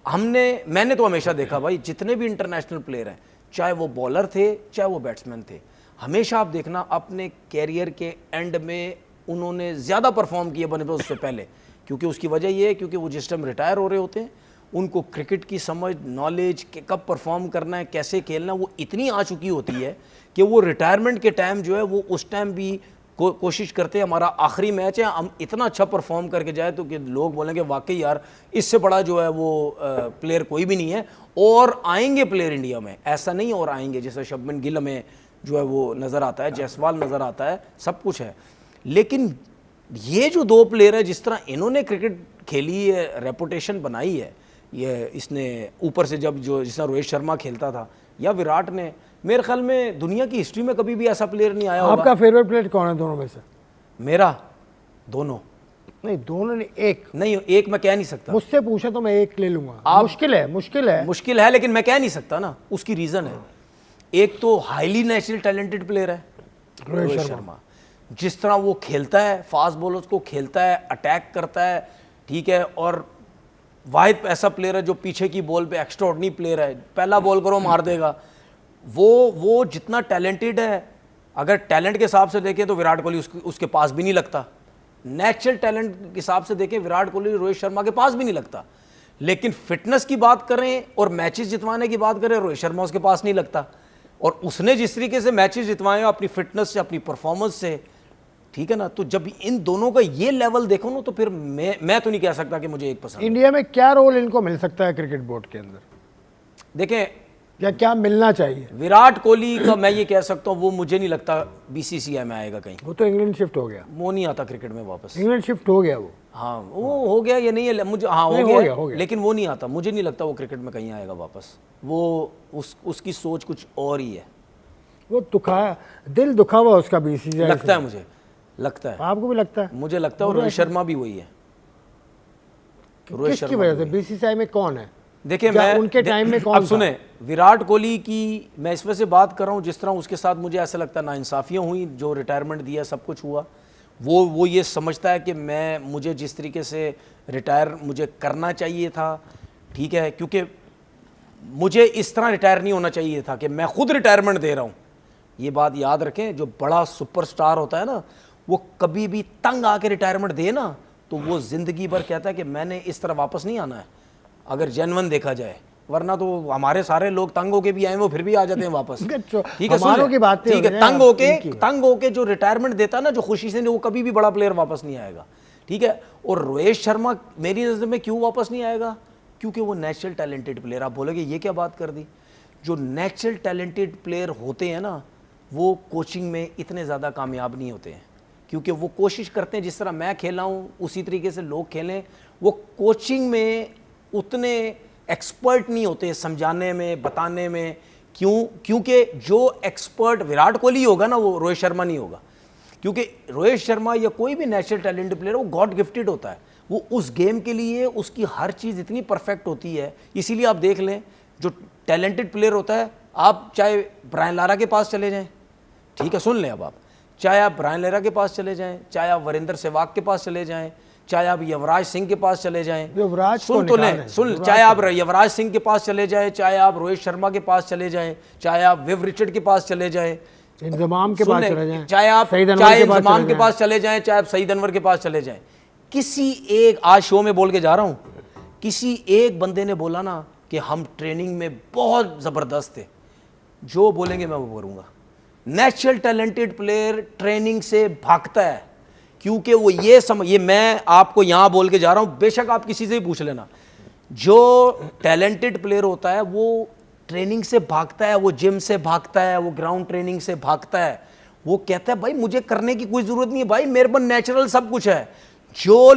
मैंने तो हमेशा देखा भाई जितने भी इंटरनेशनल प्लेयर हैं, चाहे वो बॉलर थे चाहे वो बैट्समैन थे, हमेशा आप देखना अपने कैरियर के एंड में उन्होंने ज़्यादा परफॉर्म किया बने उससे पहले, क्योंकि उसकी वजह ये है क्योंकि वो जिस टाइम रिटायर हो रहे होते हैं उनको क्रिकेट की समझ, नॉलेज कि कब परफॉर्म करना है, कैसे खेलना, वो इतनी आ चुकी होती है कि वो रिटायरमेंट के टाइम जो है वो उस टाइम भी कोशिश करते हैं हमारा आखिरी मैच है हम इतना अच्छा परफॉर्म करके जाए तो कि लोग बोलेंगे वाकई यार इससे बड़ा जो है वो प्लेयर कोई भी नहीं है। और आएंगे प्लेयर इंडिया में, ऐसा नहीं और आएंगे, जैसे शुभमन गिल में जो है वो नज़र आता है, जायसवाल नज़र आता है, सब कुछ है। लेकिन ये जो दो प्लेयर है जिस तरह इन्होंने क्रिकेट खेली है, रेपुटेशन बनाई है, ये इसने ऊपर से जब जो जिस तरह रोहित शर्मा खेलता था या विराट ने, मेरे ख्याल में दुनिया की हिस्ट्री में कभी भी ऐसा प्लेयर नहीं आया होगा। आपका फेवरेट प्लेयर कौन है दोनों में से? मेरा दोनों नहीं, दोनों ने एक नहीं, एक मैं कह नहीं सकता। मुझसे पूछा तो मैं एक ले लूंगा। मुश्किल है लेकिन मैं कह नहीं सकता ना, उसकी रीज़न है। एक तो हाईली नेचुरल टैलेंटेड प्लेयर है रोहित शर्मा, जिस तरह वो खेलता है, फास्ट बॉलर्स को खेलता है, अटैक करता है, ठीक है, और वाहिद ऐसा प्लेयर है जो पीछे की बॉल पे एक्स्ट्राऑर्डिनरी प्लेयर है, पहला बॉल करो मार देगा। वो जितना टैलेंटेड है, अगर टैलेंट के हिसाब से देखें तो विराट कोहली उसके पास भी नहीं लगता। नेचुरल टैलेंट के हिसाब से देखें विराट कोहली रोहित शर्मा के पास भी नहीं लगता। लेकिन फिटनेस की बात करें और मैचेस जितवाने की बात करें, रोहित शर्मा उसके पास नहीं लगता। और उसने जिस तरीके से मैचेस जितवाए अपनी फिटनेस से, अपनी परफॉर्मेंस से, ठीक है ना, तो जब इन दोनों का ये लेवल देखो ना तो फिर मैं तो नहीं कह सकता कि मुझे एक पसंद। इंडिया में क्या रोल इनको मिल सकता है क्रिकेट बोर्ड के अंदर? देखें या क्या मिलना चाहिए? विराट कोहली का मैं ये कह सकता हूँ, वो मुझे नहीं लगता बीसीसीआई में आएगा कहीं। वो तो इंग्लैंड शिफ्ट हो गया, वो नहीं आता क्रिकेट में वापस। इंग्लैंड शिफ्ट हो गया वो, हाँ वो हो गया या नहीं है मुझे, हाँ हो गया, लेकिन वो नहीं आता, मुझे नहीं लगता वो क्रिकेट में कहीं आएगा वापस। वो उसकी सोच कुछ और ही है। वो दिल दुखा हुआ उसका बीसीसीआई लगता है, मुझे लगता है। आपको भी लगता है? मुझे लगता है। और रोहित शर्मा भी वही है। किसकी वजह से? बीसीसीआई में कौन है? देखिए मैं उनके टाइम में कौन अब सुने, विराट कोहली की मैं इस वजह से बात कर रहा हूँ जिस तरह उसके साथ मुझे ऐसा लगता है नाइंसाफियाँ हुई, जो रिटायरमेंट दिया, सब कुछ हुआ, वो ये समझता है कि मुझे जिस तरीके से रिटायर मुझे करना चाहिए था, ठीक है, क्योंकि मुझे इस तरह रिटायर नहीं होना चाहिए था कि मैं खुद रिटायरमेंट दे रहा हूँ। ये बात याद रखें, जो बड़ा सुपरस्टार होता है ना, वो कभी भी तंग आके रिटायरमेंट दे ना तो वो ज़िंदगी भर कहता है कि मैंने इस तरह वापस नहीं आना है, अगर जेन्युइन देखा जाए। वरना तो हमारे सारे लोग तंग होके भी आए, वो फिर भी आ जाते हैं वापस। ठीक है, हमारों की बात ठीक है, तंग होके जो रिटायरमेंट देता ना, जो खुशी से, वो कभी भी बड़ा प्लेयर वापस नहीं आएगा, ठीक है। और रोहित शर्मा मेरी नज़र में क्यों वापस नहीं आएगा? क्योंकि वो नेचुरल टैलेंटेड प्लेयर। आप बोलोगे ये क्या बात कर दी? जो नेचुरल टैलेंटेड प्लेयर होते हैं ना, वो कोचिंग में इतने ज़्यादा कामयाब नहीं होते हैं, क्योंकि वो कोशिश करते हैं जिस तरह मैं खेला हूँ उसी तरीके से लोग खेलें। वो कोचिंग में उतने एक्सपर्ट नहीं होते समझाने में, बताने में। क्योंकि जो एक्सपर्ट विराट कोहली होगा ना, वो रोहित शर्मा नहीं होगा। क्योंकि रोहित शर्मा या कोई भी नेचुरल टैलेंटेड प्लेयर, वो गॉड गिफ्टेड होता है। वो उस गेम के लिए उसकी हर चीज़ इतनी परफेक्ट होती है। इसीलिए आप देख लें, जो टैलेंटेड प्लेयर होता है, आप चाहे ब्रायन लारा के पास चले जाएं, ठीक है, सुन लें अब आप, चाहे आप ब्रायन लारा के पास चले जाएं, चाहे आप वीरेंद्र सहवाग के पास चले जाएं, चाहे आप युवराज सिंह के पास चले जाएं, चाहे आप युवराज सिंह के पास चले जाएं, चाहे आप रोहित शर्मा के पास चले जाएं, चाहे आप विव रिचर्ड के पास चले जाएं, इंजमाम के पास चले जाएं, चाहे आप इंजमाम के पास चले जाएं, चाहे आप सईद अनवर के पास चले जाएं, किसी एक, आज शो में बोल के जा रहा हूं, किसी एक बंदे ने बोला ना कि हम ट्रेनिंग में बहुत ज़बरदस्त थे, जो बोलेंगे मैं वो करूँगा। नेचुरल टैलेंटेड प्लेयर ट्रेनिंग से भागता है, क्योंकि वो ये मैं आपको यहाँ बोल के जा रहा हूँ, बेशक आप किसी से भी पूछ लेना, जो टैलेंटेड प्लेयर होता है वो ट्रेनिंग से भागता है, वो जिम से भागता है, वो ग्राउंड ट्रेनिंग से भागता है। वो कहता है भाई मुझे करने की कोई ज़रूरत नहीं है, भाई मेरे पास नेचुरल सब कुछ है। जो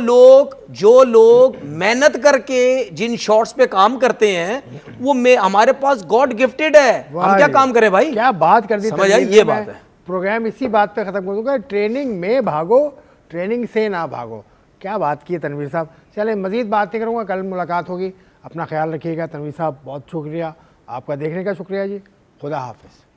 लोग मेहनत करके जिन शॉट्स पे काम करते हैं वो हमारे पास गॉड गिफ्टेड है। हम क्या काम करें भाई? क्या बात कर दी समझ आई? तनवीर ये ने। बात मैं है। प्रोग्राम इसी बात पे खत्म कर दूंगा, ट्रेनिंग में भागो, ट्रेनिंग से ना भागो। क्या बात की है तनवीर साहब। चले मजीद बात नहीं करूँगा, कल मुलाकात होगी। अपना ख्याल रखिएगा। तनवीर साहब बहुत शुक्रिया, आपका देखने का शुक्रिया जी। खुदा हाफिज़।